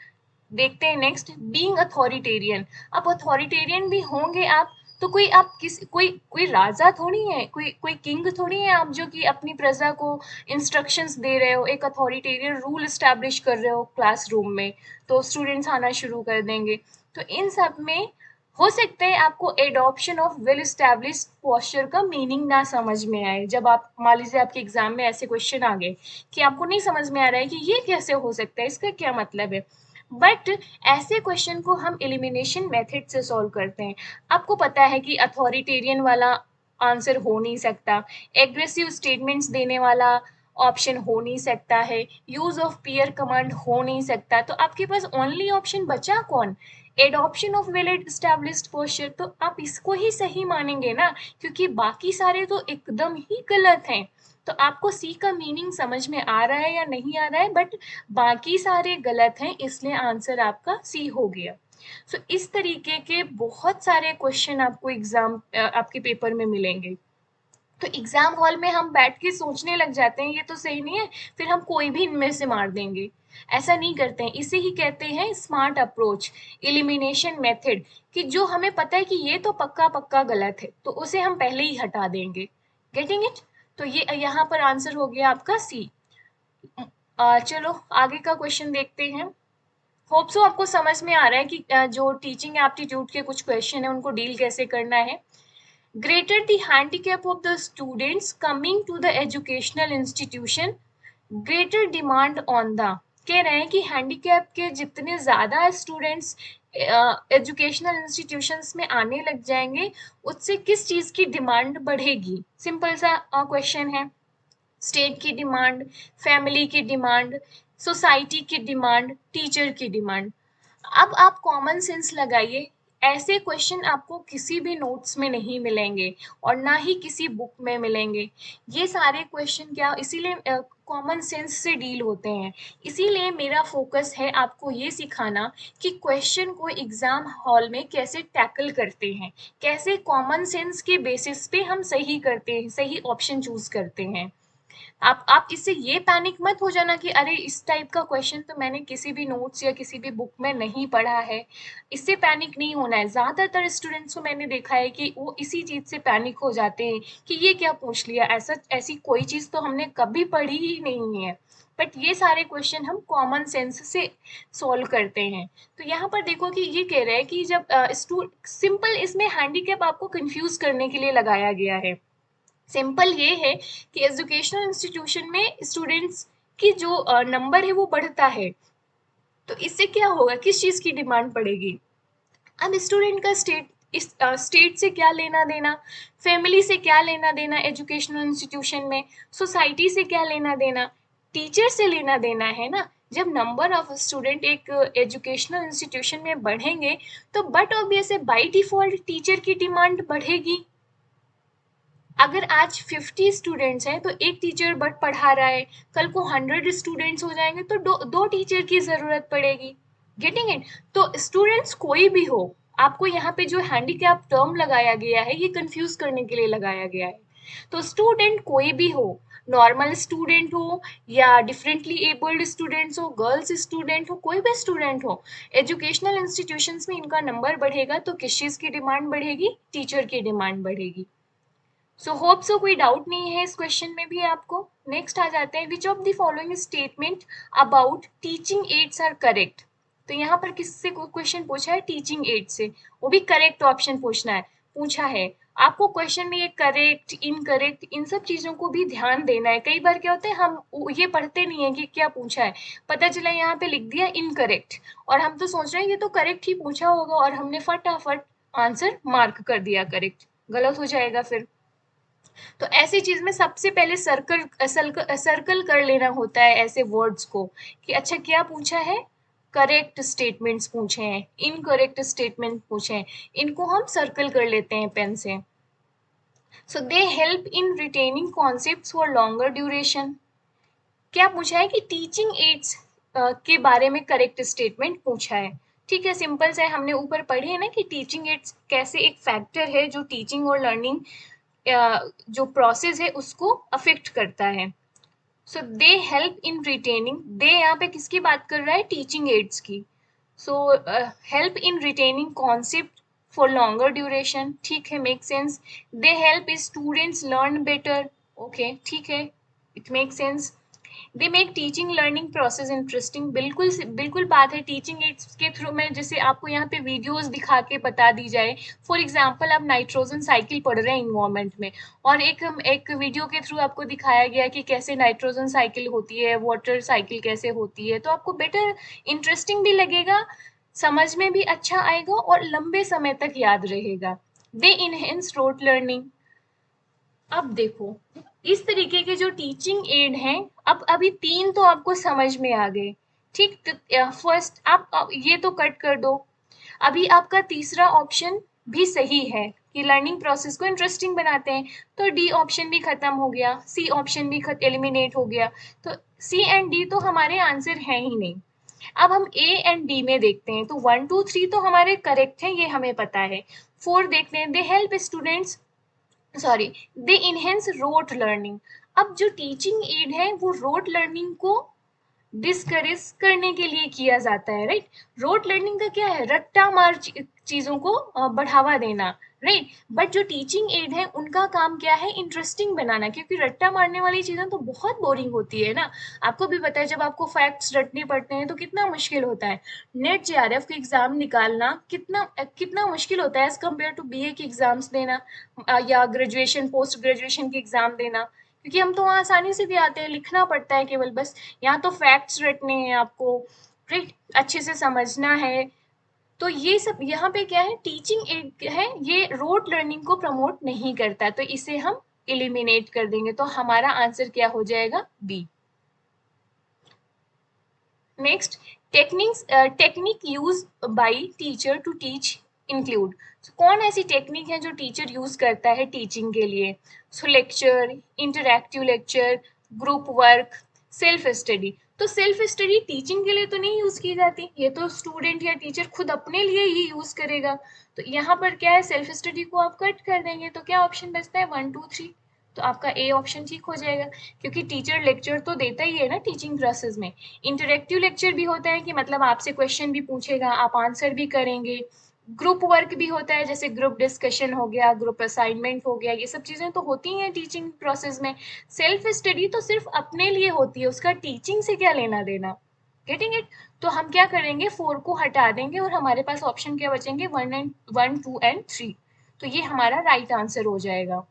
A: देखते हैं नेक्स्ट, बीइंग अथॉरिटेरियन। आप अथॉरिटेरियन भी होंगे आप तो कोई आप किस कोई कोई राजा थोड़ी है, कोई कोई किंग थोड़ी है आप जो कि अपनी प्रजा को इंस्ट्रक्शंस दे रहे हो, एक अथॉरिटेरियन रूल एस्टैब्लिश कर रहे हो क्लासरूम में, तो स्टूडेंट्स आना शुरू कर देंगे। तो इन सब में हो सकता है आपको adoption of well established posture का मीनिंग ना समझ में आए। जब आप मान लीजिए आपके एग्जाम में ऐसे क्वेश्चन आ गए कि आपको नहीं समझ में आ रहा है कि ये कैसे हो सकता है, इसका क्या मतलब है, बट ऐसे क्वेश्चन को हम एलिमिनेशन मेथड से सॉल्व करते हैं। आपको पता है कि अथॉरिटेरियन वाला आंसर हो नहीं सकता, एग्रेसिव स्टेटमेंट्स देने वाला ऑप्शन हो नहीं सकता है, यूज ऑफ पीयर कमांड हो नहीं सकता, तो आपके पास ओनली ऑप्शन बचा कौन, adoption of well established posture. तो आप इसको ही सही मानेंगे ना, क्योंकि बाकी सारे तो एकदम ही गलत हैं। तो आपको सी का मीनिंग समझ में आ रहा है या नहीं आ रहा है, बट बाकी सारे गलत हैं, इसलिए आंसर आपका सी हो गया। सो इस तरीके के बहुत सारे क्वेश्चन आपको आपके पेपर में मिलेंगे। तो एग्जाम हॉल में हम बैठ के सोचने लग जाते हैं ये तो सही नहीं है, फिर हम कोई भी इनमें से मार देंगे। ऐसा नहीं करते हैं, इसे ही कहते हैं स्मार्ट अप्रोच, एलिमिनेशन मेथड, कि जो हमें पता है कि ये तो पक्का पक्का गलत है तो उसे हम पहले ही हटा देंगे। Getting it? तो ये यहाँ पर आंसर हो गया आपका सी। चलो आगे का क्वेश्चन देखते हैं। होप सो आपको समझ में आ रहा है कि जो टीचिंग एप्टीट्यूड के कुछ क्वेश्चन है उनको डील कैसे करना है। Greater the handicap of the students coming to the educational institution, greater demand on the. कह रहे हैं कि हैंडीकैप के जितने ज़्यादा स्टूडेंट्स एजुकेशनल इंस्टीट्यूशंस में आने लग जाएंगे, उससे किस चीज़ की डिमांड बढ़ेगी। सिंपल सा क्वेश्चन है। स्टेट की डिमांड, फैमिली की डिमांड, सोसाइटी की डिमांड, टीचर की डिमांड। अब आप कॉमन सेंस लगाइए, ऐसे क्वेश्चन आपको किसी भी नोट्स में नहीं मिलेंगे और ना ही किसी बुक में मिलेंगे। ये सारे क्वेश्चन क्या इसीलिए कॉमन सेंस से डील होते हैं। इसीलिए मेरा फोकस है आपको ये सिखाना कि क्वेश्चन को एग्जाम हॉल में कैसे टैकल करते हैं, कैसे कॉमन सेंस के बेसिस पे हम सही करते हैं, सही ऑप्शन चूज करते हैं। आप इससे ये पैनिक मत हो जाना कि अरे इस टाइप का क्वेश्चन तो मैंने किसी भी नोट्स या किसी भी बुक में नहीं पढ़ा है। इससे पैनिक नहीं होना है। ज़्यादातर स्टूडेंट्स को मैंने देखा है कि वो इसी चीज़ से पैनिक हो जाते हैं कि ये क्या पूछ लिया, ऐसी कोई चीज़ तो हमने कभी पढ़ी ही नहीं है। बट ये सारे क्वेश्चन हम कॉमन सेंस से सॉल्व करते हैं। तो यहाँ पर देखो कि ये कह रहा है कि जब सिंपल इसमें हैंडीकैप आपको कंफ्यूज करने के लिए लगाया गया है। सिंपल ये है कि एजुकेशनल इंस्टीट्यूशन में स्टूडेंट्स की जो नंबर है वो बढ़ता है, तो इससे क्या होगा, किस चीज़ की डिमांड बढ़ेगी। अब स्टूडेंट का इस स्टेट से क्या लेना देना, फैमिली से क्या लेना देना, एजुकेशनल इंस्टीट्यूशन में सोसाइटी से क्या लेना देना, टीचर से लेना देना है ना। जब नंबर ऑफ स्टूडेंट एक एजुकेशनल इंस्टीट्यूशन में बढ़ेंगे तो बट ऑब्वियस है बाय डिफॉल्ट टीचर की डिमांड बढ़ेगी। अगर आज 50 स्टूडेंट्स हैं तो एक टीचर बट पढ़ा रहा है, कल को 100 स्टूडेंट्स हो जाएंगे तो दो टीचर की जरूरत पड़ेगी। Getting it? तो स्टूडेंट्स कोई भी हो, आपको यहाँ पे जो हैंडीकैप टर्म लगाया गया है ये कंफ्यूज करने के लिए लगाया गया है। तो स्टूडेंट कोई भी हो, नॉर्मल स्टूडेंट हो या डिफरेंटली एबल्ड स्टूडेंट्स हो, गर्ल्स स्टूडेंट हो, कोई भी स्टूडेंट हो, एजुकेशनल इंस्टीट्यूशंस में इनका नंबर बढ़ेगा तो किस चीज़ की डिमांड बढ़ेगी, टीचर की डिमांड बढ़ेगी। सो होप सो कोई डाउट नहीं है इस क्वेश्चन में भी आपको। नेक्स्ट आ जाते हैं, which of the following statement about teaching aids are correct. तो यहाँ पर किससे क्वेश्चन पूछा है, टीचिंग एड से, वो भी करेक्ट ऑप्शन पूछा है। आपको क्वेश्चन में ये करेक्ट इनकरेक्ट इन सब चीजों को भी ध्यान देना है। कई बार क्या होता है हम ये पढ़ते नहीं है कि क्या पूछा है, पता चला यहाँ पे लिख दिया इनकरेक्ट और हम तो सोच रहे हैं ये तो करेक्ट ही पूछा होगा और हमने फटाफट आंसर मार्क कर दिया करेक्ट, गलत हो जाएगा फिर। तो ऐसी चीज में सबसे पहले सर्कल कर लेना होता है ऐसे वर्ड्स को कि अच्छा क्या पूछा है, करेक्ट स्टेटमेंट्स पूछे हैं, इनकरेक्ट स्टेटमेंट पूछे हैं, इनको हम सर्कल कर लेते हैं पेन से। So they help in retaining concepts for longer duration. क्या पूछा है कि टीचिंग एड्स के बारे में करेक्ट स्टेटमेंट पूछा है। ठीक है, सिंपल से हमने ऊपर पढ़े है ना कि टीचिंग एड्स कैसे एक फैक्टर है जो टीचिंग और लर्निंग जो प्रोसेस है उसको अफेक्ट करता है। सो दे हेल्प इन रिटेनिंग, दे यहाँ पे किसकी बात कर रहा है, टीचिंग एड्स की। So help in retaining concept for longer duration, ठीक है, make sense. They help students learn better, okay ठीक है, it make sense. They make teaching learning process interesting, बिल्कुल बिल्कुल बात है। टीचिंग एड्स के थ्रू में जैसे आपको यहाँ पे वीडियोस दिखा के बता दी जाए, फॉर एग्जांपल आप नाइट्रोजन साइकिल पढ़ रहे हैं इन्वायरमेंट में और एक वीडियो के थ्रू आपको दिखाया गया कि कैसे नाइट्रोजन साइकिल होती है, वाटर साइकिल कैसे होती है, तो आपको बेटर इंटरेस्टिंग भी लगेगा, समझ में भी अच्छा आएगा और लंबे समय तक याद रहेगा। दे इनहेंस रोट लर्निंग। अब देखो इस तरीके के जो टीचिंग एड हैं, अब अभी तीन तो आपको समझ में आ गए, ठीक। फर्स्ट आप ये तो कट कर दो। अभी आपका तीसरा ऑप्शन भी सही है कि लर्निंग प्रोसेस को इंटरेस्टिंग बनाते हैं, तो डी ऑप्शन भी खत्म हो गया, सी ऑप्शन भी एलिमिनेट हो गया, तो सी एंड डी तो हमारे आंसर हैं ही नहीं। अब हम ए एंड डी में देखते हैं, तो 1 2 3 तो हमारे करेक्ट हैं, ये हमें पता है। 4 देखते हैं, they help students, sorry, they enhance rote learning. अब जो टीचिंग एड है वो रोट लर्निंग को डिस्करेज करने के लिए किया जाता है, राइट। रोट लर्निंग का क्या है, रट्टा मार चीजों को बढ़ावा देना, राइट। बट जो टीचिंग एड है उनका काम क्या है, इंटरेस्टिंग बनाना, क्योंकि रट्टा मारने वाली चीजें तो बहुत बोरिंग होती है ना। आपको भी पता है जब आपको फैक्ट्स रटने पड़ते हैं तो कितना मुश्किल होता है। नेट जेआरएफ का एग्जाम निकालना कितना कितना मुश्किल होता है एज कम्पेयर टू बीए के एग्जाम्स देना या ग्रेजुएशन पोस्ट ग्रेजुएशन के एग्जाम देना, क्योंकि हम तो वहाँ आसानी से भी आते हैं, लिखना पड़ता है केवल बस, यहाँ तो फैक्ट्स रटने हैं आपको, राइट, अच्छे से समझना है। तो ये सब यहाँ पे क्या है, टीचिंग एड है, ये रोट लर्निंग को प्रमोट नहीं करता, तो इसे हम एलिमिनेट कर देंगे, तो हमारा आंसर क्या हो जाएगा, B. Next, technique use by teacher to teach include. कौन ऐसी टेक्निक है जो टीचर यूज करता है टीचिंग के लिए। सो lecture, interactive lecture, group work, self study. तो सेल्फ स्टडी टीचिंग के लिए तो नहीं यूज की जाती, ये तो स्टूडेंट या टीचर खुद अपने लिए ही यूज करेगा। तो यहाँ पर क्या है, सेल्फ स्टडी को आप कट कर देंगे, तो क्या ऑप्शन बचता है, 1 2 3। तो आपका ए ऑप्शन ठीक हो जाएगा, क्योंकि टीचर लेक्चर तो देता ही है ना टीचिंग प्रोसेस में। इंटरेक्टिव लेक्चर भी होता है कि मतलब आपसे क्वेश्चन भी पूछेगा, आप आंसर भी करेंगे। ग्रुप वर्क भी होता है, जैसे ग्रुप डिस्कशन हो गया, ग्रुप असाइनमेंट हो गया, ये सब चीजें तो होती हैं टीचिंग प्रोसेस में। सेल्फ स्टडी तो सिर्फ अपने लिए होती है, उसका टीचिंग से क्या लेना देना, गेटिंग इट। तो हम क्या करेंगे, 4 को हटा देंगे और हमारे पास ऑप्शन क्या बचेंगे, 1 2 and 3। तो ये हमारा राइट आंसर हो जाएगा।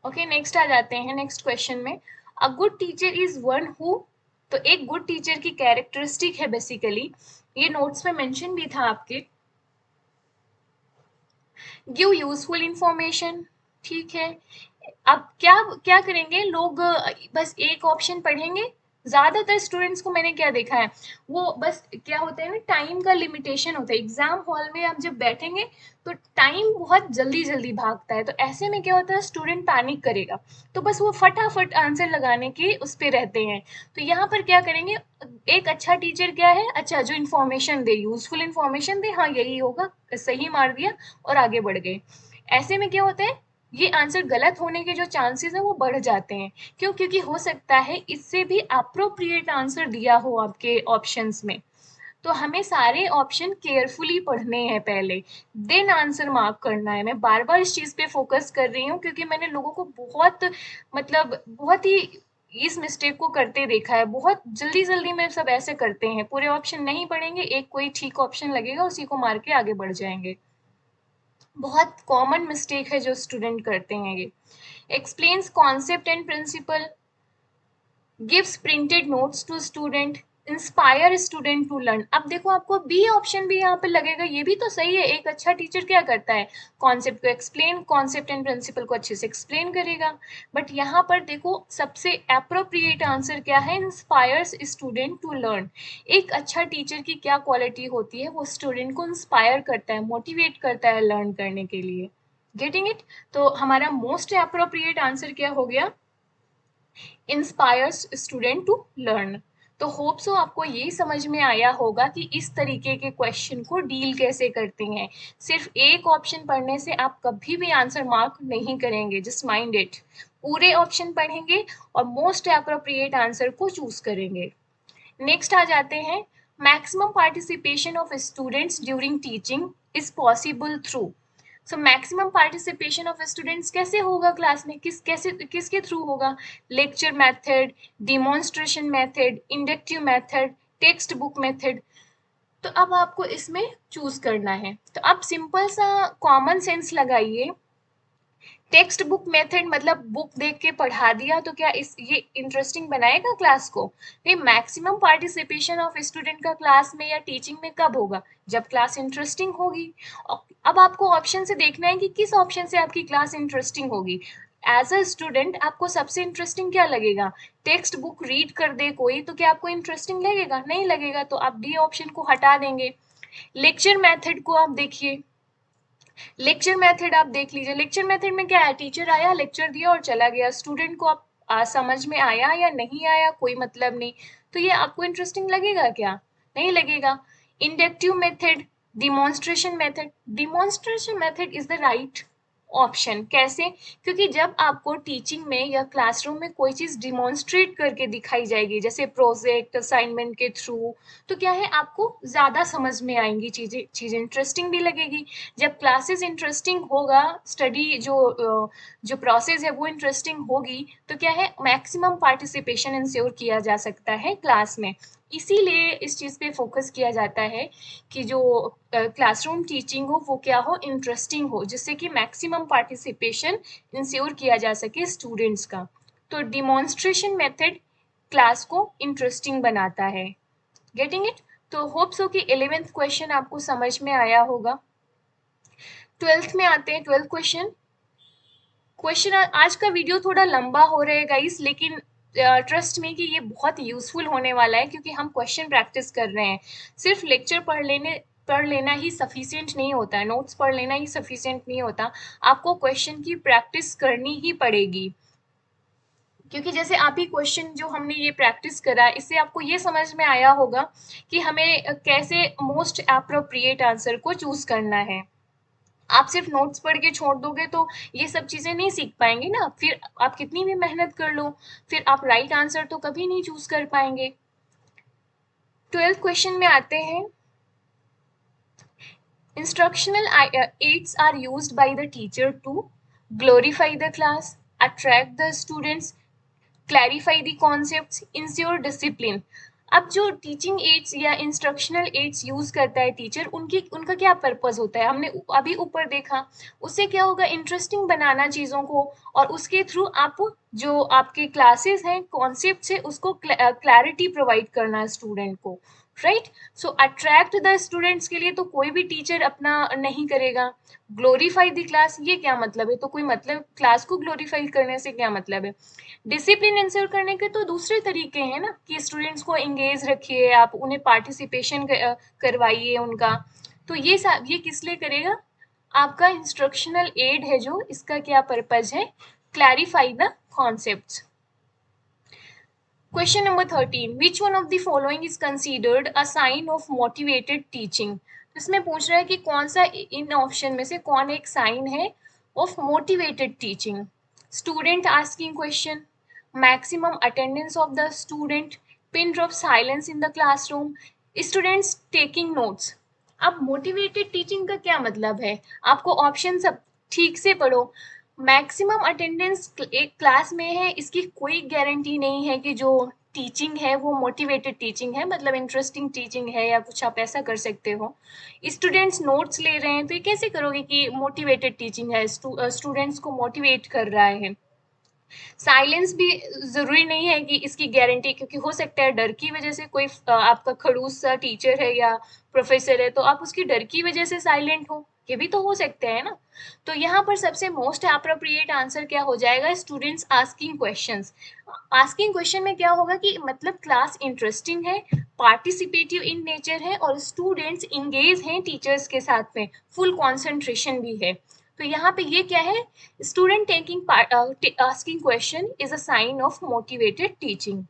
A: ओके, नेक्स्ट आ जाते हैं नेक्स्ट क्वेश्चन में। A good teacher is one who, तो एक गुड टीचर की कैरेक्टरिस्टिक है बेसिकली, ये नोट्स में मेंशन भी था आपके, गिव यूजफुल इंफॉर्मेशन, ठीक है। अब क्या क्या करेंगे लोग, बस एक ऑप्शन पढ़ेंगे। ज्यादातर स्टूडेंट्स को मैंने क्या देखा है, वो बस क्या होता है ना, टाइम का लिमिटेशन होता है, एग्जाम हॉल में आप जब बैठेंगे तो टाइम बहुत जल्दी जल्दी भागता है, तो ऐसे में क्या होता है, स्टूडेंट पैनिक करेगा, तो बस वो फटाफट आंसर लगाने के उस पे रहते हैं। तो यहाँ पर क्या करेंगे, एक अच्छा टीचर क्या है, अच्छा जो इन्फॉर्मेशन दे, यूजफुल इन्फॉर्मेशन दे, हाँ यही होगा, सही मार दिया और आगे बढ़ गए। ऐसे में क्या होता है, ये आंसर गलत होने के जो चांसेस है वो बढ़ जाते हैं। क्यों, क्योंकि हो सकता है इससे भी अप्रोप्रिएट आंसर दिया हो आपके ऑप्शंस में। तो हमें सारे ऑप्शन केयरफुली पढ़ने हैं पहले, देन आंसर मार्क करना है। मैं बार बार इस चीज पे फोकस कर रही हूँ क्योंकि मैंने लोगों को बहुत, मतलब बहुत ही इस मिस्टेक को करते देखा है। बहुत जल्दी जल्दी में सब ऐसे करते हैं, पूरे ऑप्शन नहीं पढ़ेंगे, एक कोई ठीक ऑप्शन लगेगा उसी को मार के आगे बढ़ जाएंगे। बहुत कॉमन मिस्टेक है जो स्टूडेंट करते हैं ये। Explains concept and principle, gives printed notes to student, inspire student to learn. अब देखो आपको बी ऑप्शन भी यहाँ पे लगेगा, ये भी तो सही है। एक अच्छा टीचर क्या करता है, कॉन्सेप्ट को एक्सप्लेन, कॉन्सेप्ट एंड प्रिंसिपल को अच्छे से एक्सप्लेन करेगा। बट यहाँ पर देखो सबसे अप्रोप्रिएट आंसर क्या है, इंस्पायर्स स्टूडेंट टू लर्न। एक अच्छा टीचर की क्या क्वालिटी होती है, वो स्टूडेंट को इंस्पायर करता है, मोटिवेट करता है लर्न करने के लिए। Getting it? तो हमारा मोस्ट अप्रोप्रिएट आंसर क्या हो गया, इंस्पायर्स स्टूडेंट टू लर्न। तो होप सो आपको ये समझ में आया होगा कि इस तरीके के क्वेश्चन को डील कैसे करते हैं। सिर्फ एक ऑप्शन पढ़ने से आप कभी भी आंसर मार्क नहीं करेंगे, जस्ट माइंड इट। पूरे ऑप्शन पढ़ेंगे और मोस्ट अप्रोप्रिएट आंसर को चूज करेंगे। नेक्स्ट आ जाते हैं, maximum participation of students during teaching is possible through. So maximum participation of students कैसे होगा क्लास में, किसके थ्रू होगा, lecture method, demonstration method, inductive method, text book method. तो अब आपको इसमें चूज करना है। तो अब सिंपल सा कॉमन सेंस लगाइए, टेक्स्ट बुक मेथड मतलब बुक देख के पढ़ा दिया तो क्या इस ये इंटरेस्टिंग बनाएगा क्लास को? नहीं, मैक्सिमम पार्टिसिपेशन ऑफ स्टूडेंट का क्लास में या टीचिंग में कब होगा, जब क्लास इंटरेस्टिंग होगी। अब आपको ऑप्शन से देखना है कि किस ऑप्शन से आपकी क्लास इंटरेस्टिंग होगी। एज अ स्टूडेंट आपको सबसे इंटरेस्टिंग क्या लगेगा, टेक्स्ट बुक रीड कर दे कोई तो क्या आपको इंटरेस्टिंग लगेगा? नहीं लगेगा, तो आप डी ऑप्शन को हटा देंगे। लेक्चर मेथड को आप देखिए, लेक्चर मेथड आप देख लीजिए। लेक्चर मेथड में क्या है, टीचर आया, लेक्चर दिया और चला गया, स्टूडेंट को आप समझ में आया या नहीं आया कोई मतलब नहीं। तो ये आपको इंटरेस्टिंग लगेगा क्या? नहीं लगेगा। Inductive method, demonstration method, demonstration method is the right option. कैसे? क्योंकि जब आपको टीचिंग में या क्लासरूम में कोई चीज डिमॉन्स्ट्रेट करके दिखाई जाएगी, जैसे प्रोजेक्ट असाइनमेंट के थ्रू, तो क्या है आपको ज्यादा समझ में आएंगी चीजें, चीजें इंटरेस्टिंग भी लगेगी। जब क्लासेस इंटरेस्टिंग होगा, स्टडी जो प्रोसेस है वो इंटरेस्टिंग होगी, तो क्या है मैक्सिमम पार्टिसिपेशन इंश्योर किया जा सकता है क्लास में। इसीलिए इस चीज पे फोकस किया जाता है कि जो क्लासरूम टीचिंग हो वो क्या हो, इंटरेस्टिंग हो, जिससे कि मैक्सिमम पार्टिसिपेशन इंश्योर किया जा सके स्टूडेंट्स का। तो डिमॉन्स्ट्रेशन मेथड क्लास को इंटरेस्टिंग बनाता है। Getting it? तो होप सो कि 11th क्वेश्चन आपको समझ में आया होगा। 12th में आते हैं, 12th क्वेश्चन। क्वेश्चन आज का वीडियो थोड़ा लंबा हो रहेगा गाइस, लेकिन ट्रस्ट में कि ये बहुत यूजफुल होने वाला है क्योंकि हम क्वेश्चन प्रैक्टिस कर रहे हैं। सिर्फ लेक्चर पढ़ लेना ही सफिशिएंट नहीं होता है, नोट्स पढ़ लेना ही सफिशिएंट नहीं होता, आपको क्वेश्चन की प्रैक्टिस करनी ही पड़ेगी। क्योंकि जैसे आप ही क्वेश्चन जो हमने ये प्रैक्टिस करा, इससे आपको ये समझ में आया होगा कि हमें कैसे मोस्ट अप्रोप्रिएट आंसर को चूज करना है। आप सिर्फ नोट्स पढ़ के छोड़ दोगे तो ये सब चीजें नहीं सीख पाएंगे ना, फिर आप कितनी भी मेहनत कर लो, फिर आप राइट आंसर तो कभी नहीं चूज कर पाएंगे। 12th क्वेश्चन में आते हैं, instructional aids are used by the teacher to glorify the class, attract the students, clarify the concepts, ensure discipline। अब जो टीचिंग एड्स या इंस्ट्रक्शनल एड्स यूज करता है टीचर, उनका क्या पर्पस होता है, हमने अभी ऊपर देखा। उससे क्या होगा, इंटरेस्टिंग बनाना चीजों को, और उसके थ्रू आप जो आपके क्लासेस हैं, कॉन्सेप्ट है, उसको क्लैरिटी प्रोवाइड करना स्टूडेंट को, right. So attract the students के लिए तो कोई भी टीचर अपना नहीं करेगा। ग्लोरीफाई द क्लास, ये क्या मतलब है, तो कोई मतलब क्लास को ग्लोरीफाई करने से क्या मतलब है। डिसिप्लिन इंश्योर करने के तो दूसरे तरीके हैं ना, कि स्टूडेंट्स को एंगेज रखिए, आप उन्हें पार्टिसिपेशन करवाइए उनका। तो ये किस लिए करेगा, आपका इंस्ट्रक्शनल एड है जो, इसका क्या पर्पज है, clarify the concepts. Question number 13, which one of the following is considered a sign of motivated teaching. इसमें पूछ रहा है कि कौन सा इन ऑप्शन में से कौन एक साइन है of motivated teaching. Student asking question, maximum attendance of the student, pin drop silence in the classroom, students taking notes. अब मोटिवेटेड टीचिंग का क्या मतलब है? आपको ऑप्शन सब ठीक से पढ़ो। मैक्सिमम अटेंडेंस एक क्लास में है, इसकी कोई गारंटी नहीं है कि जो टीचिंग है वो मोटिवेटेड टीचिंग है, मतलब इंटरेस्टिंग टीचिंग है या कुछ आप ऐसा कर सकते हो। स्टूडेंट्स नोट्स ले रहे हैं तो ये कैसे करोगे कि मोटिवेटेड टीचिंग है, स्टूडेंट्स को मोटिवेट कर रहा है। साइलेंस भी ज़रूरी नहीं है कि इसकी गारंटी, क्योंकि हो सकता है डर की वजह से कोई आपका खड़ूस सा टीचर है या प्रोफेसर है तो आप उसकी डर की वजह से साइलेंट हो, ये भी तो हो सकते हैं ना। तो यहाँ पर सबसे मोस्ट अप्रोप्रिएट आंसर क्या हो जाएगा? Students asking questions. Asking question में क्या होगा कि मतलब क्लास इंटरेस्टिंग है, पार्टिसिपेटिव इन नेचर है और स्टूडेंट्स इंगेज हैं टीचर्स के साथ में, फुल कॉन्सेंट्रेशन भी है। तो यहाँ पे ये क्या है? Student taking asking question is a sign of motivated teaching.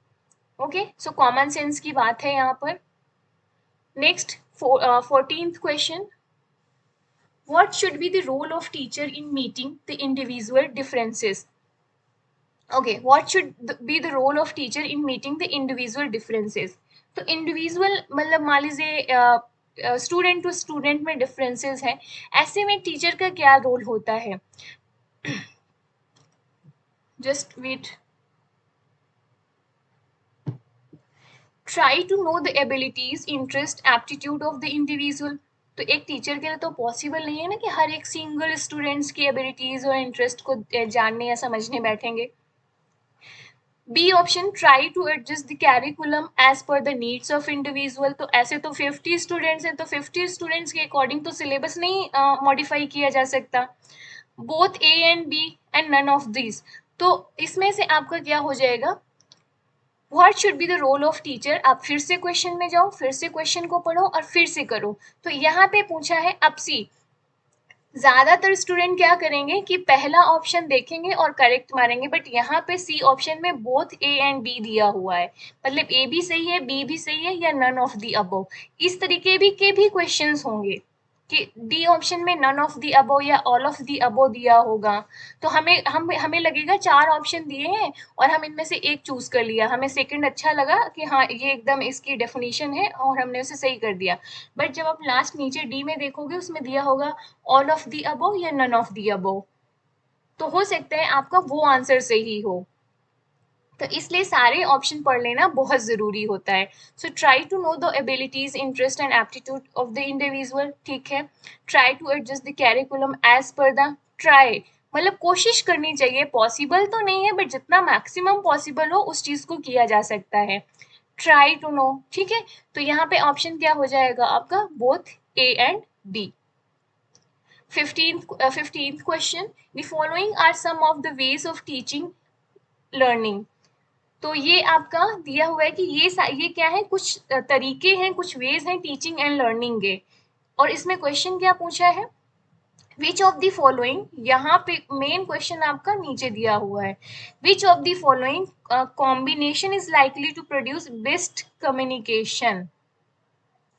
A: Okay, so common sense की बात है यहाँ पर। नेक्स्ट 14th क्वेश्चन, what should be the role of teacher in meeting the individual differences? Okay, what should be the role of teacher in meeting the individual differences? तो individual मतलब मान लीजिए स्टूडेंट टू स्टूडेंट में differences हैं, ऐसे में teacher का क्या रोल होता है? Just wait. Try to know the abilities, interest, aptitude of the individual. तो एक टीचर के लिए तो पॉसिबल नहीं है ना कि हर एक सिंगल स्टूडेंट्स की एबिलिटीज और इंटरेस्ट को जानने या समझने बैठेंगे। B option, try to adjust the curriculum as per the needs of individual. तो ऐसे तो 50 स्टूडेंट्स हैं तो 50 स्टूडेंट्स के अकॉर्डिंग तो सिलेबस नहीं मॉडिफाई किया जा सकता। Both A and B and none of this. तो इसमें से आपका क्या हो जाएगा? What should be the role of teacher. आप फिर से क्वेश्चन में जाओ, फिर से क्वेश्चन को पढ़ो और फिर से करो। तो यहाँ पे पूछा है अब सी। ज्यादातर स्टूडेंट क्या करेंगे कि पहला ऑप्शन देखेंगे और करेक्ट मारेंगे, बट यहाँ पे सी ऑप्शन में बोथ ए एंड बी दिया हुआ है, मतलब ए भी सही है बी भी सही है या नन ऑफ दी अबव। इस तरीके भी के भी क्वेश्चंस होंगे कि डी ऑप्शन में नन ऑफ दी अबव या ऑल ऑफ दी अबव दिया होगा। तो हमें लगेगा चार ऑप्शन दिए हैं और हम इनमें से एक चूज कर लिया, हमें सेकंड अच्छा लगा कि हाँ ये एकदम इसकी डेफिनेशन है और हमने उसे सही कर दिया। बट जब आप लास्ट नीचे डी में देखोगे उसमें दिया होगा ऑल ऑफ दी अबव या नन ऑफ दी अबव, तो हो सकता है आपका वो आंसर सही हो। तो इसलिए सारे ऑप्शन पढ़ लेना बहुत ज़रूरी होता है। So try to know the abilities, interest and aptitude of the individual, ठीक है। Try to adjust the curriculum as per the, try मतलब कोशिश करनी चाहिए, पॉसिबल तो नहीं है बट जितना मैक्सिमम पॉसिबल हो उस चीज़ को किया जा सकता है। ट्राई टू नो, ठीक है। तो यहाँ पे ऑप्शन क्या हो जाएगा आपका? Both A and B. 15th question, the following are some of the ways of teaching learning। तो ये आपका दिया हुआ है कि ये क्या है, कुछ तरीके हैं, कुछ वेज हैं टीचिंग एंड लर्निंग के। और इसमें क्वेश्चन क्या पूछा है? विच ऑफ द फॉलोइंग, यहाँ पे मेन क्वेश्चन आपका नीचे दिया हुआ है, which of the following combination is likely to produce best communication.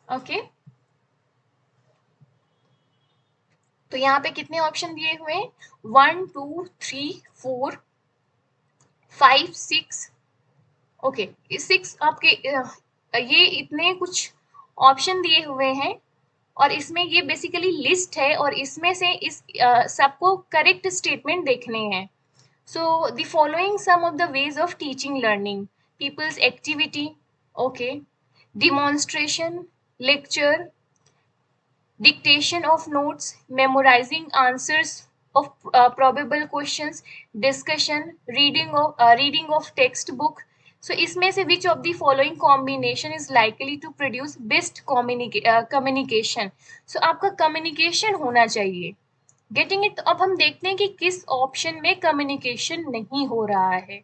A: Okay, तो यहाँ पे कितने ऑप्शन दिए हुए हैं? 1 2 3 4 5 6। ओके, 6 आपके ये इतने कुछ ऑप्शन दिए हुए हैं और इसमें ये बेसिकली लिस्ट है और इसमें से इस सबको करेक्ट स्टेटमेंट देखने हैं। So the following some of the ways of teaching learning, people's activity, okay, demonstration, lecture, dictation of notes, memorizing answers of probable questions, discussion, reading of textbook. So इसमें से which of the following combination is likely to produce best communication? So आपका communication होना चाहिए, getting it। तो अब हम देखते हैं कि किस ऑप्शन में communication नहीं हो रहा है।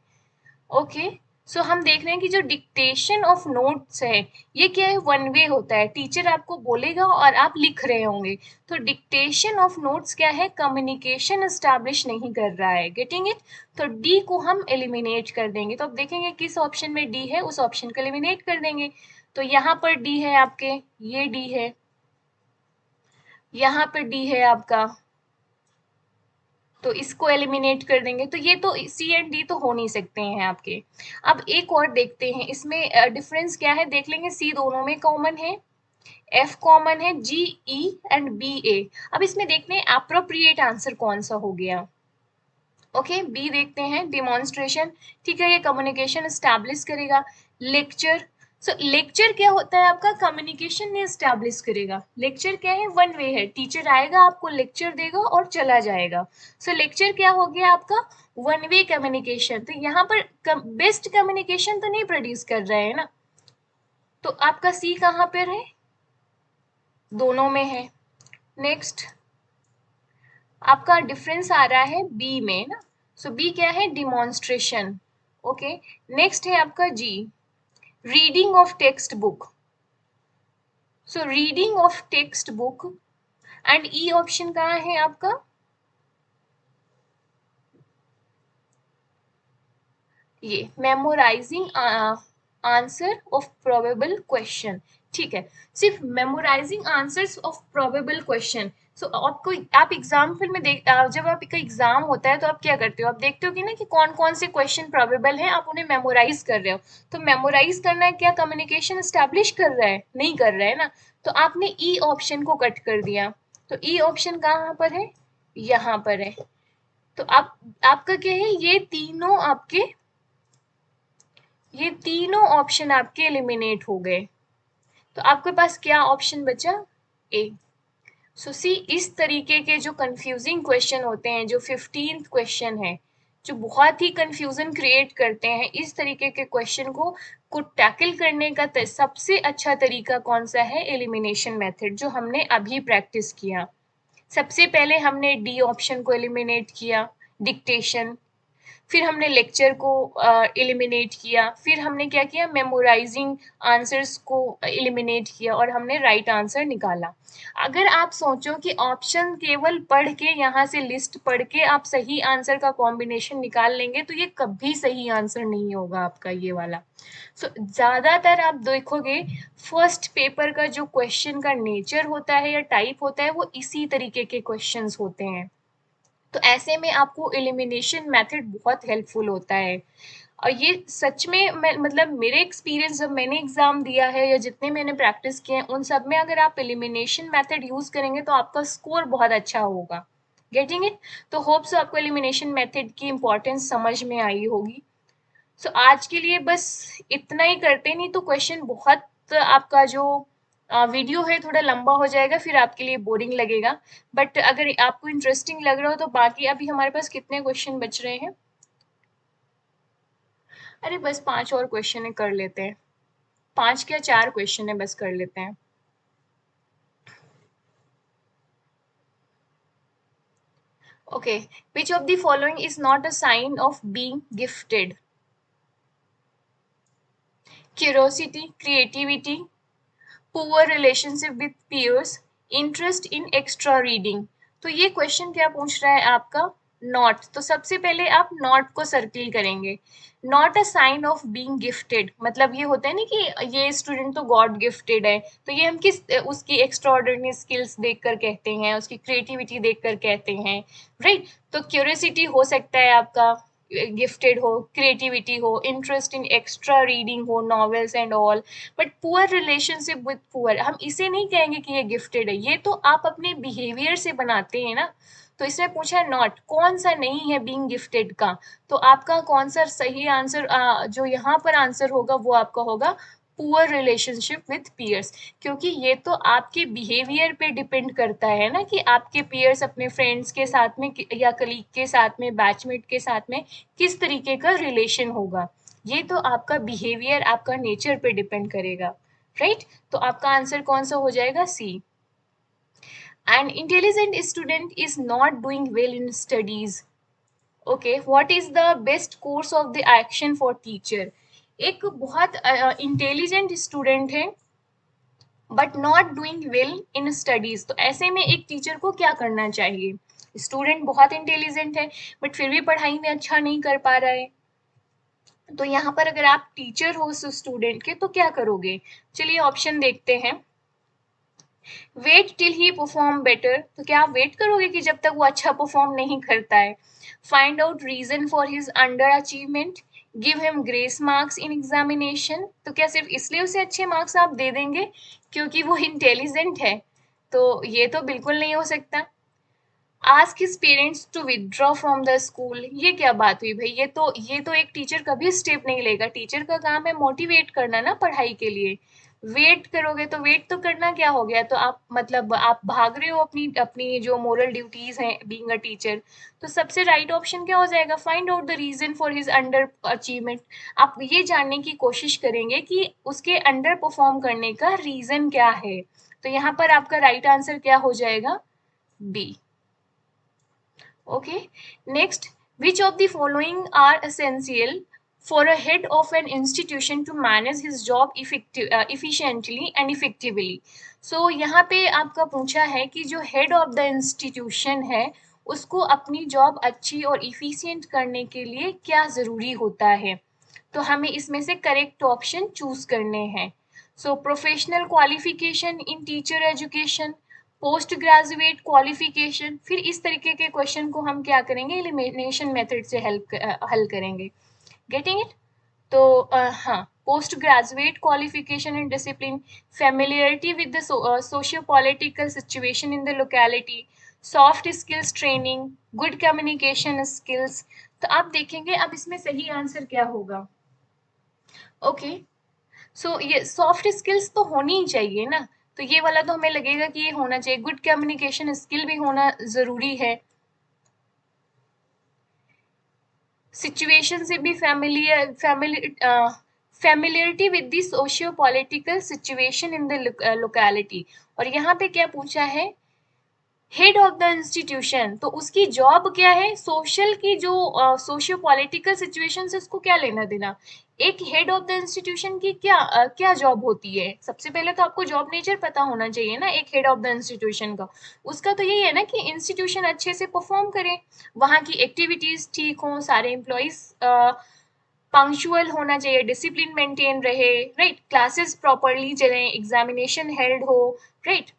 A: ओके, सो हम देख रहे हैं कि जो डिक्टेशन ऑफ नोट्स है ये क्या है? वन वे होता है, टीचर आपको बोलेगा और आप लिख रहे होंगे। तो डिक्टेशन ऑफ नोट्स क्या है? कम्युनिकेशन एस्टैब्लिश नहीं कर रहा है, गेटिंग इट। तो डी को हम एलिमिनेट कर देंगे। तो अब देखेंगे किस ऑप्शन में डी है, उस ऑप्शन को एलिमिनेट कर देंगे। तो यहाँ पर डी है आपके, ये डी है, यहाँ पर डी है आपका, तो इसको एलिमिनेट कर देंगे, तो ये तो सी एंड डी तो हो नहीं सकते हैं आपके। अब एक और देखते हैं, इसमें डिफरेंस क्या है देख लेंगे। सी दोनों में कॉमन है, एफ कॉमन है, जी ई एंड बी ए। अब इसमें देखते हैं अप्रोप्रिएट आंसर कौन सा हो गया। ओके, बी देखते हैं, डिमॉन्स्ट्रेशन। ठीक है, ये कम्युनिकेशन एस्टैब्लिश करेगा। लेक्चर, सो लेक्चर क्या होता है आपका, कम्युनिकेशन ने एस्टैब्लिश करेगा। लेक्चर क्या है, वन वे है, टीचर आएगा आपको लेक्चर देगा और चला जाएगा। सो लेक्चर क्या हो गया आपका, वन वे कम्युनिकेशन। तो यहाँ पर बेस्ट कम्युनिकेशन तो नहीं प्रोड्यूस कर रहे हैं ना, तो आपका सी कहाँ पर है, दोनों में है। नेक्स्ट आपका डिफरेंस आ रहा है बी में ना, सो बी क्या है, डिमॉन्स्ट्रेशन। ओके, नेक्स्ट है आपका G, reading of text book. So reading of text book and E option कहाँ है आपका, ये memorising answer of probable question. ठीक है, सिर्फ memorising answers of probable question. So आपको, आप एग्जाम्पल में देख जब आपका एग्जाम होता है तो आप क्या करते हो, आप देखते हो कि ना कि कौन कौन से क्वेश्चन प्रोबेबल हैं, आप उन्हें मेमोराइज कर रहे हो। तो मेमोराइज करना है क्या कम्युनिकेशन स्टैब्लिश कर रहा है, नहीं कर रहा है ना, तो आपने ई ऑप्शन को कट कर दिया। तो ई ऑप्शन कहाँ पर है, यहाँ पर है। तो आप, आपका क्या है, ये तीनों ऑप्शन आपके एलिमिनेट हो गए। तो आपके पास क्या ऑप्शन बचा, ए। सो सी, इस तरीके के जो कंफ्यूजिंग क्वेश्चन होते हैं, जो 15th क्वेश्चन है, जो बहुत ही कंफ्यूजन क्रिएट करते हैं, इस तरीके के क्वेश्चन को टैकल करने का सबसे अच्छा तरीका कौन सा है, एलिमिनेशन मेथड, जो हमने अभी प्रैक्टिस किया। सबसे पहले हमने डी ऑप्शन को एलिमिनेट किया, डिक्टेशन। फिर हमने लेक्चर को एलिमिनेट किया, फिर हमने क्या किया, मेमोराइजिंग आंसर्स को एलिमिनेट किया और हमने राइट आंसर निकाला। अगर आप सोचो कि ऑप्शन केवल पढ़ के, यहाँ से लिस्ट पढ़ के आप सही आंसर का कॉम्बिनेशन निकाल लेंगे, तो ये कभी सही आंसर नहीं होगा आपका ये वाला। सो ज़्यादातर आप देखोगे फर्स्ट पेपर का जो क्वेश्चन का नेचर होता है या टाइप होता है, वो इसी तरीके के क्वेश्चंस होते हैं। तो ऐसे में आपको एलिमिनेशन मेथड बहुत हेल्पफुल होता है। और ये सच में, मैं मतलब मेरे एक्सपीरियंस, जब मैंने एग्जाम दिया है या जितने मैंने प्रैक्टिस किए हैं, उन सब में अगर आप एलिमिनेशन मेथड यूज करेंगे तो आपका स्कोर बहुत अच्छा होगा। Getting it? तो होप्स आपको एलिमिनेशन मेथड की इंपॉर्टेंस समझ में आई होगी। सो आज के लिए बस इतना ही करते, नहीं तो क्वेश्चन बहुत आपका जो वीडियो है थोड़ा लंबा हो जाएगा, फिर आपके लिए बोरिंग लगेगा। बट अगर आपको इंटरेस्टिंग लग रहा हो तो बाकी, अभी हमारे पास कितने क्वेश्चन बच रहे हैं, अरे बस 5 और क्वेश्चन है, कर लेते हैं। 5 क्या 4 क्वेश्चन है, बस कर लेते हैं। Okay, which of the following is not a sign of being gifted, curiosity, creativity, poor relationship with peers, interest in extra reading. तो ये क्वेश्चन क्या पूछ रहा है आपका, नॉट। तो सबसे पहले आप नॉट को सर्किल करेंगे। Not a sign of being gifted, मतलब ये होता है ना कि ये स्टूडेंट तो गॉड गिफ्टेड है, तो ये हम किस उसकी एक्स्ट्रा ऑर्डिनरी स्किल्स देखकर कहते हैं, उसकी क्रिएटिविटी देखकर कहते हैं, राइट। तो क्यूरियोसिटी हो सकता है आपका गिफ्टेड हो, क्रिएटिविटी हो, इंटरेस्ट इन एक्स्ट्रा रीडिंग हो, novels and all. But poor relationship with poor, हम इसे नहीं कहेंगे कि ये गिफ्टेड है, ये तो आप अपने बिहेवियर से बनाते हैं ना। तो इसमें पूछा है नॉट, कौन सा नहीं है बीइंग गिफ्टेड का। तो आपका कौन सा सही आंसर, जो यहाँ पर आंसर होगा वो आपका होगा पुअर रिलेशनशिप विद पीयर्स। क्योंकि ये तो आपके बिहेवियर पे डिपेंड करता है ना, कि आपके पीयर्स अपने फ्रेंड्स के साथ में या कलीग के साथ में, बैचमेट के साथ में किस तरीके का रिलेशन होगा। ये तो आपका बिहेवियर, आपका नेचर पे डिपेंड करेगा, राइट। तो आपका आंसर कौन सा हो जाएगा, सी। An intelligent student is not doing well in studies. Okay, what is the best course of the action for teacher? एक बहुत इंटेलिजेंट स्टूडेंट है but not doing well in studies, तो ऐसे में एक टीचर को क्या करना चाहिए। स्टूडेंट बहुत इंटेलिजेंट है बट फिर भी पढ़ाई में अच्छा नहीं कर पा रहा है, तो यहाँ पर अगर आप टीचर हो उस स्टूडेंट के तो क्या करोगे। चलिए ऑप्शन देखते हैं। वेट टिल ही परफॉर्म बेटर, तो क्या आप वेट करोगे कि जब तक वो अच्छा परफॉर्म नहीं करता है? Find out reason for his under achievement, give him grace marks in examination, तो क्या सिर्फ इसलिए उसे अच्छे मार्क्स आप दे देंगे क्योंकि वो इंटेलिजेंट है? तो ये तो बिल्कुल नहीं हो सकता। Ask his parents to withdraw from the school, ये क्या बात हुई भाई? ये तो एक टीचर कभी स्टेप नहीं लेगा। टीचर का काम है मोटिवेट करना ना पढ़ाई के लिए। वेट करोगे तो वेट तो करना क्या हो गया? तो आप मतलब आप भाग रहे हो अपनी अपनी जो मोरल ड्यूटीज हैं बीइंग अ टीचर। तो सबसे राइट ऑप्शन क्या हो जाएगा? Find out the reason for his under achievement. आप ये जानने की कोशिश करेंगे कि उसके अंडर परफॉर्म करने का रीजन क्या है। तो यहाँ पर आपका राइट आंसर क्या हो जाएगा? B. Okay. Next, which of the following are essential for a head of an institution to manage his job efficiently and effectively? So यहाँ पे आपका पूछा है कि जो head of the institution है उसको अपनी जॉब अच्छी और इफिशियंट करने के लिए क्या ज़रूरी होता है? तो हमें इसमें से करेक्ट ऑप्शन चूज करने हैं। सो professional qualification in teacher education, post graduate qualification, फिर इस तरीके के क्वेश्चन को हम क्या करेंगे? एलिमिनेशन मेथड से हल करेंगे। Getting it? तो हाँ, post graduate qualification and discipline, familiarity with the socio political situation in the locality, soft skills training, good communication skills. तो आप देखेंगे अब इसमें सही आंसर क्या होगा। ओके, सो ये सॉफ्ट स्किल्स तो होनी ही चाहिए ना, तो ये वाला तो हमें लगेगा कि ये होना चाहिए। गुड कम्युनिकेशन स्किल भी होना जरूरी है। सिचुएशन से भी familiarity with the socio political situation in the locality. और यहाँ पे क्या पूछा है? हेड ऑफ द इंस्टीट्यूशन, तो उसकी जॉब क्या है? सोशल की जो सोशियो पॉलिटिकल सिचुएशन से उसको क्या लेना देना? एक हेड ऑफ द इंस्टीट्यूशन की क्या जॉब होती है? सबसे पहले तो आपको जॉब नेचर पता होना चाहिए ना एक हेड ऑफ द इंस्टीट्यूशन का। उसका तो यही है ना कि इंस्टीट्यूशन अच्छे से परफॉर्म करे, वहाँ की एक्टिविटीज ठीक हो, सारे एम्प्लॉयज पंक्चुअल होना चाहिए, डिसिप्लिन मेंटेन रहे, राइट, क्लासेस प्रॉपरली चलें, एग्जामिनेशन हेल्ड हो, राइट।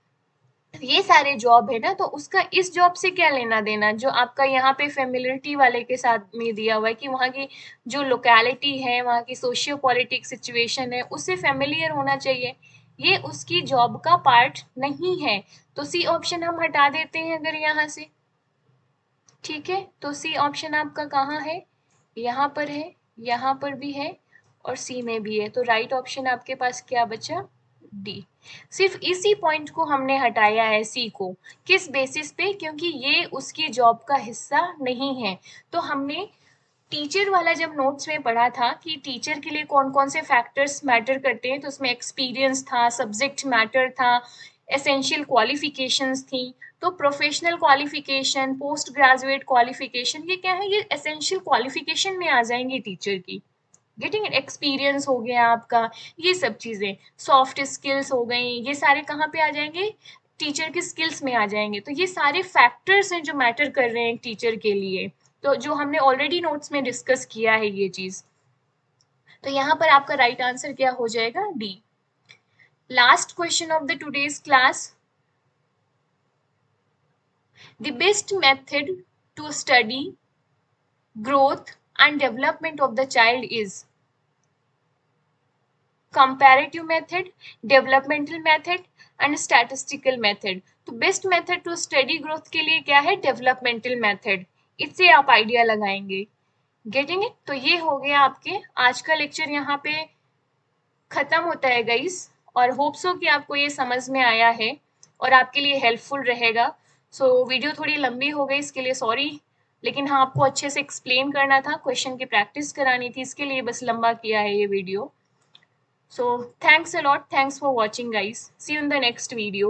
A: ये सारे जॉब है ना, तो उसका इस जॉब से क्या लेना देना? जो आपका यहाँ पे फेमिलियरिटी वाले के साथ में दिया हुआ है कि वहाँ की जो लोकेलिटी है, वहाँ की सोशियो पॉलिटिक सिचुएशन है, उससे फेमिलियर होना चाहिए। ये उसकी जॉब का पार्ट नहीं है, तो सी ऑप्शन हम हटा देते हैं अगर यहाँ से। ठीक है, तो सी ऑप्शन आपका कहाँ है? यहाँ पर है, यहाँ पर भी है और सी में भी है। तो राइट ऑप्शन आपके पास क्या बचा? डी। सिर्फ इसी पॉइंट को हमने हटाया है, सी को। किस बेसिस पे? क्योंकि ये उसकी जॉब का हिस्सा नहीं है। तो हमने टीचर वाला जब नोट्स में पढ़ा था कि टीचर के लिए कौन कौन से फैक्टर्स मैटर करते हैं, तो उसमें एक्सपीरियंस था, सब्जेक्ट मैटर था, एसेंशियल क्वालिफिकेशंस थी। तो professional qualification, post graduate qualification, ये क्या है? ये एसेंशियल क्वालिफिकेशन में आ जाएंगी टीचर की। Getting it? एक्सपीरियंस हो गया आपका, ये सब चीजें, सॉफ्ट स्किल्स हो गई, ये सारे कहाँ पे आ जाएंगे? टीचर की स्किल्स में आ जाएंगे। तो ये सारे फैक्टर्स हैं जो मैटर कर रहे हैं टीचर के लिए, तो जो हमने ऑलरेडी नोट्स में डिस्कस किया है ये चीज। तो यहाँ पर आपका राइट आंसर क्या हो जाएगा? D. Last question of the today's class. The best method to study growth and development of the child is comparative method, developmental method and statistical method। तो best method to study growth के लिए क्या है? Developmental method. इससे आप idea लगाएंगे। Getting it? तो ये हो गया आपके आज का लेक्चर, यहाँ पे खत्म होता है गाइस। और होप सो कि आपको ये समझ में आया है और आपके लिए हेल्पफुल रहेगा। सो वीडियो थोड़ी लंबी हो गई, इसके लिए सॉरी, लेकिन हाँ आपको अच्छे से एक्सप्लेन करना था, क्वेश्चन की प्रैक्टिस करानी थी, इसके लिए बस लंबा किया है ये video. So thanks a lot. Thanks for watching guys. See you in the next video.